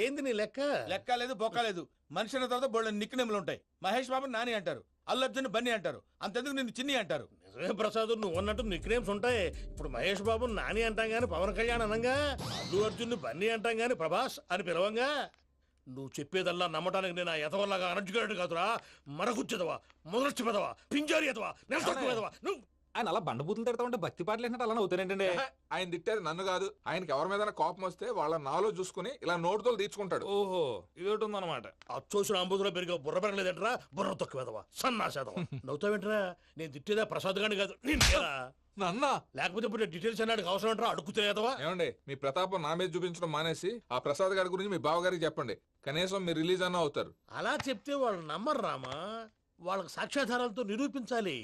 ఏంది నీ లెక్క? లెక్క లేదు, బొక్క లేదు. మనిషి అన్న తర్వాత బోళ్ళ నిక్నెములు ఉంటాయి. మహేష్ బాబు నాని అంటారు, అల్లు అర్జున్ బన్నీ అంటారు, అంతెందుకు నిన్ను చిన్ని అంటారు. నిజమే ప్రసాద్, నువ్వు అన్నట్టు నిక్నేమ్స్ ఉంటాయి. ఇప్పుడు మహేష్ బాబు నాని అంటాం గాని పవన్ కళ్యాణ్ అనంగా, అల్లు అర్జున్ బన్నీ అంటాం గాని ప్రభాస్ అని పిలవంగా. నువ్వు చెప్పేదల్లా నమ్మటానికి నేను ఎతవల్లాగా అనర్జుకేటెడ్ కాదురా. మరగుచ్చదవా, మొదలచ్చి పెదవా, పింజారి ఎదవా, నెలసొక్కుదవా నువ్వు. ఆయన అలా బండబూతులు తిడతా ఉంటే భక్తి పాటలు ఏంటంటే అలా అవుతానంటే. ఆయన తిట్టేది నన్ను కాదు, ఆయనకి ఎవరి మీద కోపం వస్తే వాళ్ళ నాలో చూసుకుని ఇలా నోటుతో తీర్చుకుంటాడు. ఓహో, ఇదొకటి ఉందన్నమాట. అచ్చోసిన అంబుధులో పెరిగే బుర్ర పెరగలేదంటరా, బుర్ర తొక్కువేదవా, సన్నాసేదవా. నవ్వుతావేంట్రా? నేను తిట్టేదా ప్రసాద్ గాని కాదు, నన్నా. లేకపోతే ఇప్పుడు డీటెయిల్స్ అన్నాడు అవసరం అంటారా? అడుగుతాయేదవా. ఏమండి, మీ ప్రతాపం నా మీద చూపించడం మానేసి ఆ ప్రసాద్ గారి గురించి మీ బావగారికి చెప్పండి. కనీసం మీరు రిలీజ్ అన్న అవుతారు. అలా చెప్తే వాళ్ళు నమ్మరు రామా. వాళ్ళకి సాక్ష్యాధారాలతో నిరూపించాలి.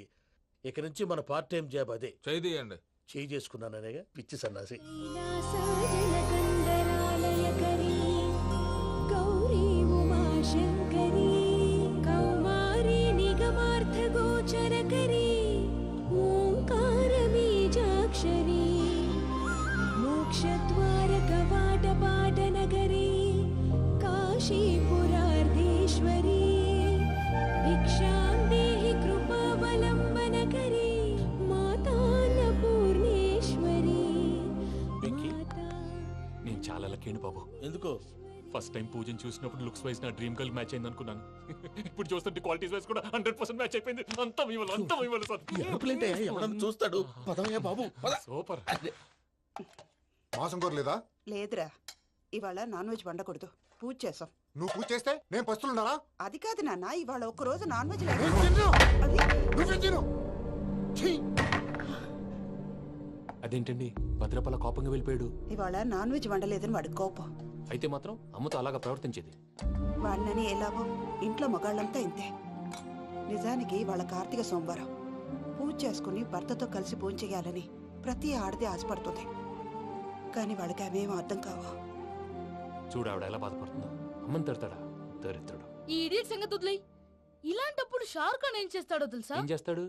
ఇక నుంచి మన పార్ట్ టైం జాబ్ అదే. చేయండి. చేయి చేసుకున్నాననేగా పిచ్చి సన్నాసి. మోక్షద్వారకవాటపాటనగరీ కాశీపురార్ధేశ్వరీ భిక్షాం దేహి కృపావలంబనకరీ మాతాన్నపూర్ణేశ్వరీ. నేను చాలా లక్కీ బాబు. ఎందుకు? ఫస్ట్ టైం పూజను చూసినప్పుడు లుక్స్ వైజ్ నా డ్రీమ్ గర్ల్ మ్యాచ్ అయింది అనుకున్నాను. ఇప్పుడు చూస్తుంటే క్వాలిటీస్ వైజ్ కూడా 100% మ్యాచ్ అయిపోయింది. అంతా మీ వల్ల, అంతా మీ వల్ల సార్. ఎవడన్నా చూస్తాడు. పదవయ్యా బాబు, సూపర్. మాసం కోరలేదా? లేదురా, ఇవాళ నాన్ వెజ్ వండకూడదు, పూజ చేసాం. నువ్వు పూజ చేస్తే నేను పస్తులున్నారా? అది కాదు నాన్న, ఇవాళ ఒక్కరోజు నాన్ వెజ్ అదేంటండి, భద్రపల కోపంగా వెళ్ళిపోయాడు. ఇవాళ నాన్ వెజ్ వండలేదని వాడి కోపం. అయితే మాత్రం అమ్మతో అలాగా ప్రవర్తించేది. వాడినని ఎలాగో ఇంట్లో మగాళ్ళంతా ఇంతే. నిజానికి వాళ్ళ కార్తీక సోమవారం పూజ చేసుకుని భర్తతో కలిసి పూజ చేయాలని ప్రతి ఆడది ఆశపడుతుంది. కానీ వాళ్ళకి అవేం అర్థం కావు. చూడు ఆవిడ ఎలా బాధపడుతుందో. అమ్మని తిడతాడా దరిద్రుడు. ఈ ఇడియట్ సంగతి వదిలేయ్. ఇలాంటప్పుడు షారుఖ్ ఖాన్ ఏం చేస్తాడో తెలుసా? ఏం చేస్తాడు?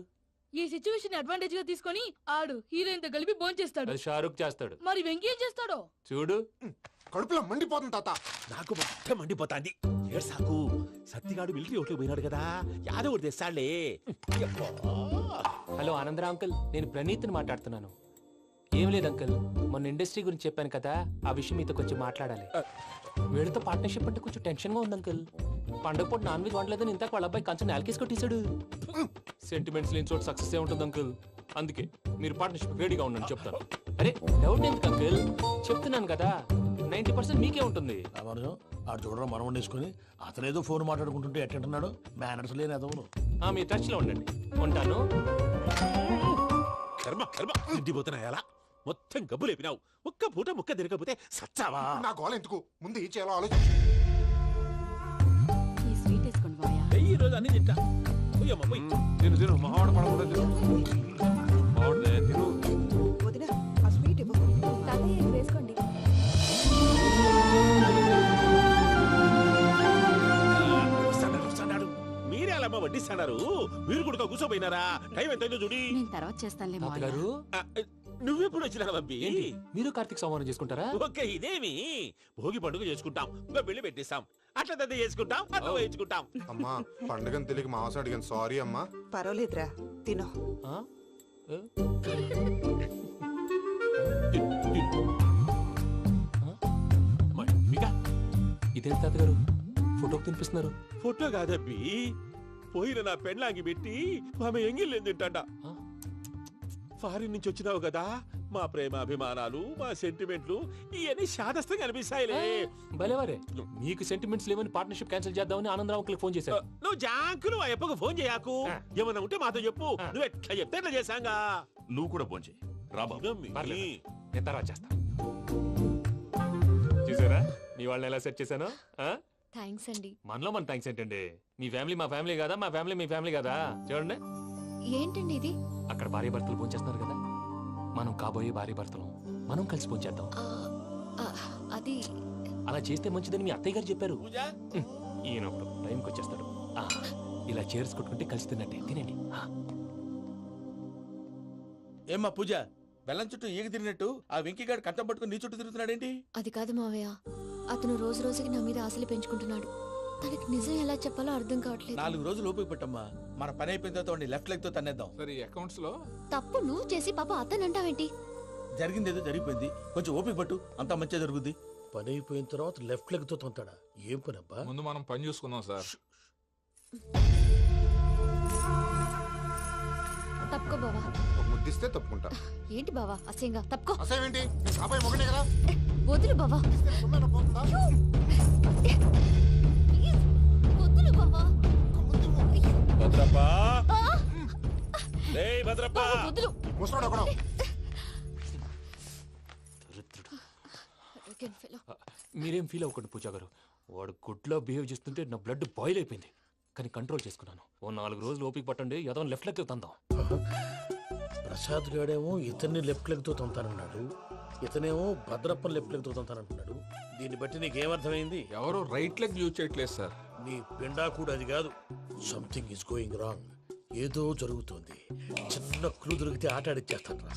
ఈ సిచ్యువేషన్ అడ్వాంటేజ్ గా తీసుకొని ఆడు హీరోయిన్ తో కలిపి బోన్ చేస్తాడు. అది షారుఖ్ చేస్తాడు. మరి వెంకీ ఏం చేస్తాడో చూడు. కడుపులో మండిపోతుంది తాత. నాకు మొత్తం మండిపోతాంది. ఏడు సాకు సత్తిగాడు మిలిటరీ ఓట్లకు పోయినాడు కదా యాదవ్ ఒకటి తెస్తాడులే. హలో ఆనందరా అంకుల్, నేను ప్రణీత్ని మాట్లాడుతున్నాను. ఏం లేదు అంకుల్, మొన్న ఇండస్ట్రీ గురించి చెప్పాను కదా, ఆ విషయం మీతో కొంచెం మాట్లాడాలి. వీళ్ళతో పార్ట్నర్షిప్ అంటే కొంచెం టెన్షన్గా ఉంది అంకుల్. పండగ పూట నాన్ వెజ్ వండలేదని ఇంతకు వాళ్ళ అబ్బాయి కంచెం నేలకేసి కొట్టేశాడు. సెంటిమెంట్స్ లేని చోట సక్సెస్ ఏ ఉంటుంది అంకుల్. అందుకే మీరు పార్ట్నర్షిప్ రెడీగా ఉండండి చెప్తాను. అరే డౌట్ ఎందుకు అంకుల్, చెప్తున్నాను కదా 90% మీకే ఉంటుంది. రామానుజం ఆడు చూడడం మనం వండేసుకొని అతనేదో ఫోన్ మాట్లాడుకుంటుంటే ఎట్టంటున్నాడు మేనర్స్ లేని అదవును. మీ టచ్ లో ఉండండి, ఉంటాను. కర్మ కర్మ తిండిపోతున్నాయలా మొత్తం గబ్బు లేపినావు. ఒక్క పూట ముక్క తిరగకపోతే సచ్చావా? నా గోల ఎందుకు ముందు ఈ చేయాలో ఆలోచించు. ఈ స్వీట్ వేసుకోండి మాయా. ఈ రోజు అన్ని తింటా. పోయమ్మ పోయి తిను తిను మావాడు పడకుండా తిను. మావాడులే తిను. వదిన ఆ స్వీట్ ఇవ్వు. తాతయ్య ఇది వేసుకోండి. వస్తాడు మీరే అలా వడ్డిస్తాడారు. మీరు కూడా కూర్చోపోయినారా? టైం ఎంతైందో చూడి. నేను తర్వాత చేస్తానులే మావయ్య. గారు నువ్వెప్పుడు వచ్చినా బంపి? మీరు కార్తీక్ సంహారం చేసుకుంటారా? ఓకే ఇదేమి భోగి పండుగ చేసుకుంటాం, ఇంకా పెళ్లి పెట్టిస్తాం, అట్లా దద్ద చేసుకుంటాం, అట్లా వేయించుకుంటాం. అమ్మా పండుగని తెలియక మాంస అడిగాను, సారీ అమ్మా. పర్వాలేదురా తినో. ఇదేంటి తాతగారు ఫోటోకి తినిపిస్తున్నారు? ఫోటో కాదబ్బి, పోయిన నా పెళ్ళాంగి పెట్టి ఆమె ఎంగిల్లేం తింటాడ. ఫారిన్ నుంచి వచ్చినావు కదా, మా ప్రేమ అభిమానాలు మా సెంటిమెంట్లు ఇవన్నీ శాదస్తంగా అనిపిస్తాయిలే. భలేవారే, మీకు సెంటిమెంట్స్ లేవని పార్ట్నర్షిప్ క్యాన్సిల్ చేద్దామని ఆనందరావు అంకుల్ ఫోన్ చేశారు. నువ్వు జాంకులు ఆ ఎప్పకు ఫోన్ చేయకు. ఏమన్నా ఉంటే మాతో చెప్పు. నువ్వు ఎట్లా చెప్తే ఎట్లా చేశాంగా. నువ్వు కూడా ఫోన్ చేయి రాబా. నేను తర్వాత చేస్తా. చూసారా మీ వాళ్ళని ఎలా సెట్ చేశాను? థ్యాంక్స్ అండి. మనలో మన థ్యాంక్స్ ఏంటండి, మీ ఫ్యామిలీ మా ఫ్యామిలీ కదా, మా ఫ్యామిలీ మీ ఫ్యామిలీ కదా. చూడండి ఏంటండి ఇది? అక్కడ భార్య భర్తలు భోంచేస్తున్నారు కదా, మనం కాబోయే భార్య భర్తలు మనం కలిసి భోంచేద్దాం. అది అలా చేస్తే మంచిదని మీ అత్తయ్య గారు చెప్పారు. ఈయనప్పుడు టైంకి వచ్చేస్తాడు. ఇలా చేర్స్ కొట్టుకుంటే కలిసి తిన్నట్టే. తినండి. ఏమ్మా పూజ, బెల్లం చుట్టూ ఈగ తిరిగినట్టు ఆ వెంకీగాడు కట్టం పట్టుకుని నీ చుట్టూ తిరుగుతున్నాడేంటి? అది కాదు మావయ్య, అతను రోజు రోజుకి నా మీద ఆశలు పెంచుకుంటున్నాడు. తనకి నిజం ఎలా చెప్పాలో అర్థం కావట్లేదు. 4 రోజులు ఓపిక పెట్టమ్మా, మన పని అయిపోయిన తర్వాత లెఫ్ట్ లెగ్ తో తన్నేద్దాం. సరే అకౌంట్స్ లో తప్పు నువ్వు చేసి పాప అతను అంటావేంటి? జరిగింది ఏదో జరిగిపోయింది, కొంచెం ఓపిక పట్టు, అంతా మంచిగా జరుగుద్ది. పని అయిపోయిన తర్వాత లెఫ్ట్ లెగ్ తో తొంతాడా? ఏం పని అబ్బా? ముందు మనం పని చూసుకుందాం సార్. తప్పుకో బావా. ఒక ముద్దిస్తే తప్పుకుంటా. ఏంటి బావా అసహ్యంగా? తప్పుకో. అసేమేంటి నీ కాబోయే మొగనే కదా. వదులు బావా. వదులు బావా. భద్రప్ప, రేయ్ భద్రప్ప. వదులు. ముసలోడు ఒకడు. మీరేం ఫీల్ అవ్వకండి పూజా గారు, వాడు గుడ్లో బిహేవ్ చేస్తుంటే నా బ్లడ్ బాయిల్ అయిపోయింది. కానీ కంట్రోల్ చేసుకున్నాను. ఓ 4 రోజులు ఓపిక పట్టండి, ఏదో లెఫ్ట్ లెగ్ తందాం. ప్రసాద్ గాడేమో ఇతన్ని లెఫ్ట్ లెగ్ తో తొంతానన్నాడు, ఇతనేమో భద్రప్పని లెఫ్ట్ లెగ్ తో తొంతానంటున్నాడు. దీన్ని బట్టి నీకేమర్థమైంది? ఎవరు రైట్ లెగ్ యూజ్ చేయట్లేదు సార్. నీ పిండా కూడా అది కాదు. Something is going wrong. ఏదో జరుగుతోంది. చిన్న క్లూ దొరికితే ఆట ఆడిచ్చేస్తాను రా.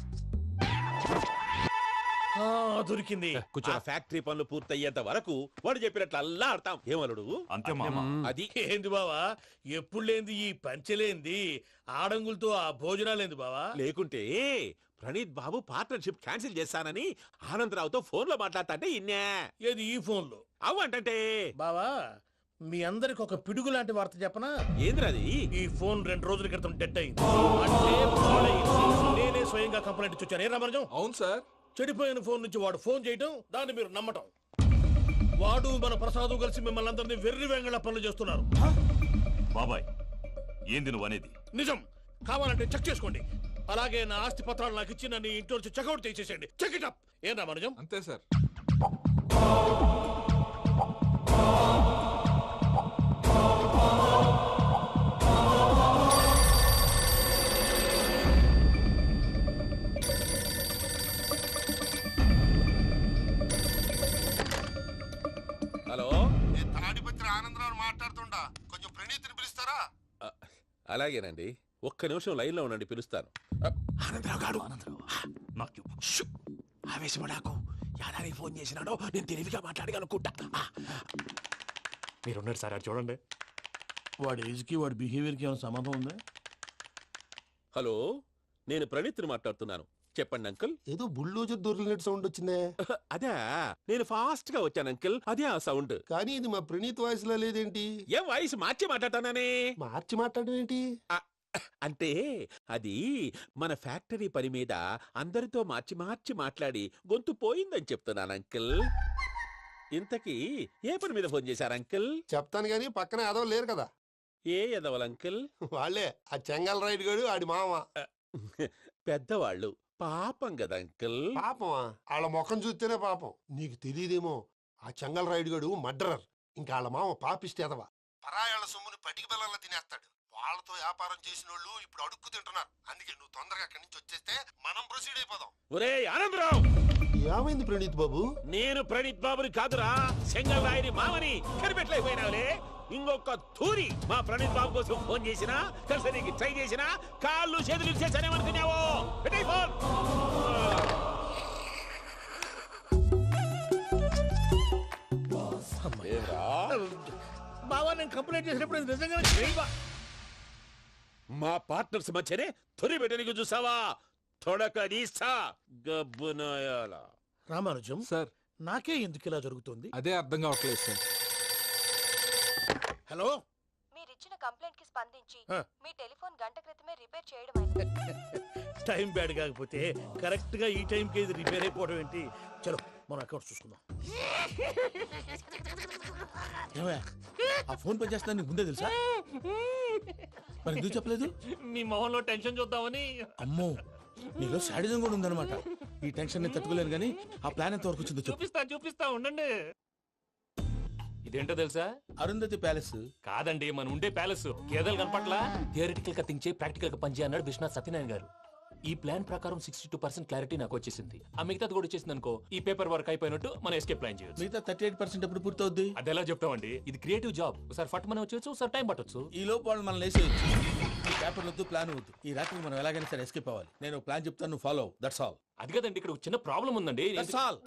దొరికింది. ఆ ఫ్యాక్టరీ పనులు పూర్తయ్యేంత వరకు వాడు చెప్పినట్లు అల్లా ఆడతాం. ఏమలుడు? అంతే మామ. అది ఏంది బావా, ఎప్పుడు లేంది ఈ పంచలేంది, ఆడంగులతో ఆ భోజనాలేంది బావా? లేకుంటే ప్రణీత్ బాబు పార్ట్నర్షిప్ క్యాన్సిల్ చేస్తానని ఆనందరావుతో ఫోన్ లో మాట్లాడతాంటే ఇన్నే. ఏది ఈ ఫోన్ లో? అవ్వంటే బావా, మీ అందరికి ఒక పిడుగు లాంటి వార్త చెప్పనా? ఏంద్రది? ఈ ఫోన్ 2 రోజుల క్రితం డెడ్ అయింది. అంటే పాడైంది. నేనే స్వయంగా కంప్లైంట్ ఇచ్చి వచ్చాను. ఏ రామరాజం? అవును సార్. చెడిపోయిన ఫోన్ నుంచి వాడు ఫోన్ చేయటం, దాన్ని మీరు నమ్మటం. వాడు మన ప్రసాదు కలిసి మిమ్మల్ని అందరినీ వెర్రి వెంగళ పనులు చేస్తున్నారు. బాబాయ్ ఏంది నువ్వు అనేది? నిజం. కావాలంటే చెక్ చేసుకోండి. అలాగే నా ఆస్తి పత్రాలు నాకు ఇచ్చి నన్ను ఇంట్లో నుంచి చెక్అౌట్ చేసేసండి. Check it up. ఏం రామరాజం? అంతే సార్. హలో, నేను తాడిపత్రి ఆనందరావు మాట్లాడుతుండా. కొంచెం ప్రణీతిని పిలుస్తారా? అలాగేనండి, ఒక్క నిమిషం లైన్ లో ఉండండి, పిలుస్తాను. ఆనందరావు గాడు. ఆవేశపడాకు. యాదానికి ఫోన్ చేసినాడో నేను తెలివిగా మాట్లాడగలనుకుంటా. మీరున్నారు సార్ అది చూడండి. వాడి ఏజ్కి వాడి బిహేవియర్కి ఏమైనా సంబంధం ఉందా? హలో, నేను ప్రణీత్ని మాట్లాడుతున్నాను. చెప్పండి అంకుల్. ఏదో బుల్డోజర్ దొరికినట్టు సౌండ్ వచ్చిందే. అదే, నేను ఫాస్ట్ గా వచ్చాను అంకుల్, అదే ఆ సౌండ్. కానీ ఇది మా ప్రణీత్ వాయిస్ లో లేదేంటి? ఏం వాయిస్ మార్చి మాట్లాడతానని? మార్చి మాట్లాడడం ఏంటి? అంటే అది మన ఫ్యాక్టరీ పని మీద అందరితో మార్చి మార్చి మాట్లాడి గొంతు పోయిందని చెప్తున్నాను అంకుల్. ఇంతకీ ఏ పని మీద ఫోన్ చేశారు అంకుల్? చెప్తాను గానీ పక్కన ఎదవ లేరు కదా. ఏ ఎదవలు అంకుల్? వాళ్ళే ఆ చెంగల్ రైడ్ గడు ఆడి మామ. పెద్దవాళ్ళు, పాపం కదా అంకుల్. పాపమా? వాళ్ళ ముఖం చూస్తేనే పాపం. నీకు తెలియదేమో, ఆ చెంగల్ రైడ్ గడు మర్డరర్. ఇంకా వాళ్ళ మామ పాపిస్తే ఎదవ. పరాయాళ్ళ సొమ్ముని పటికి బెల్లంలో తినేస్తాడు. వాళ్ళతో వ్యాపారం చేసిన వాళ్ళు ఇప్పుడు అడుక్కు తింటున్నారు. అందుకే నువ్వు తొందరగా అక్కడి నుంచి వచ్చేస్తే మనం ప్రొసీడ్ అయిపోదాం. ఒరే ఆనందరావు! ఏమైంది ప్రణీత్ బాబు? నేను ప్రణీత్ బాబుని కాదురా, సెంగల్ రాయని మామని. కనిపెట్టలేకపోయినావులే. ఇంకొక తూరి మా ప్రణీత్ బాబు కోసం ఫోన్ చేసినా, కలిసి ట్రై చేసినా కాళ్ళు చేతులు చేశానేమనుకున్నావో. పెట్టేయ్ ఫోన్. బావా, నేను కంప్లైంట్ చేసినప్పుడు ఇది నిజంగానే చేయవా? మా పార్ట్నర్స్ మధ్యనే తొలి పెట్టడానికి చూసావా? తొడక నీస్తా గబ్బునాయాల. రామానుజం సార్, నాకే ఎందుకు ఇలా జరుగుతుంది? అదే అర్థం కావట్లేదు సార్. హలో, మీరిచ్చిన కంప్లైంట్ కి స్పందించి ఆ. మీ టెలిఫోన్ గంట క్రితమే రిపేర్ చేయడం టైం బ్యాడ్ కాకపోతే కరెక్ట్ గా ఈ టైంకి ఇది రిపేర్ అయిపోవడం ఏంటి? చలో మన అకౌంట్ చూసుకుందాం. ఏమయ్యా, ఆ ఫోన్ పని చేస్తా నీకు ముందే తెలుసా? మరి ఎందుకు చెప్పలేదు? మీ మొహంలో టెన్షన్ చూద్దామని. అమ్మో, నీలో శాడిజం కూడా ఉందన్నమాట. ఈ టెన్షన్ నేను తట్టుకోలేను కానీ ఆ ప్లాన్ ఎంత వరకు వచ్చిందో చెప్పు. చూపిస్తా ఉండండి. ఇదేంటో తెలుసా? అరుంధతి ప్యాలెస్ కాదండి, మన ఉండే ప్యాలెస్. గేదెలు కనపట్లా? థియరిటికల్ గా థింక్ చేయి, ప్రాక్టికల్ గా పనిచేయి అన్నాడు విశ్వనాథ్ సత్యనారాయణ గారు. ఈ ప్లాన్ ప్రకారం 62% క్లారిటీ నాకు వచ్చేసింది. ఆ మిగతాది కూడా వచ్చేసింది అనుకో, ఈ పేపర్ వర్క్ అయిపోయినట్టు మనం ఎస్కేప్ ప్లాన్ చేయొచ్చు. మిగతా 38% ఎప్పుడు పూర్తవుద్ది? అది ఎలా చెప్తామండి? ఇది క్రియేటివ్ జాబ్. ఒకసారి ఫట్ మనం వచ్చేయచ్చు, ఒకసారి టైం పట్టొచ్చు. ఈ లోపు వాళ్ళు మనం లేసేయచ్చు. ఈ పేపర్ వద్దు, ప్లాన్ వద్దు. ఈ రాత్రికి మనం ఎలాగైనా సరే ఎస్కేప్ అవ్వాలి. నేను ప్లాన్ చెప్తాను, నువ్వు ఫాలో. That's all. అది కదండి, ఇక్కడ ఒక చిన్న ప్రాబ్లం ఉందండి. That's all.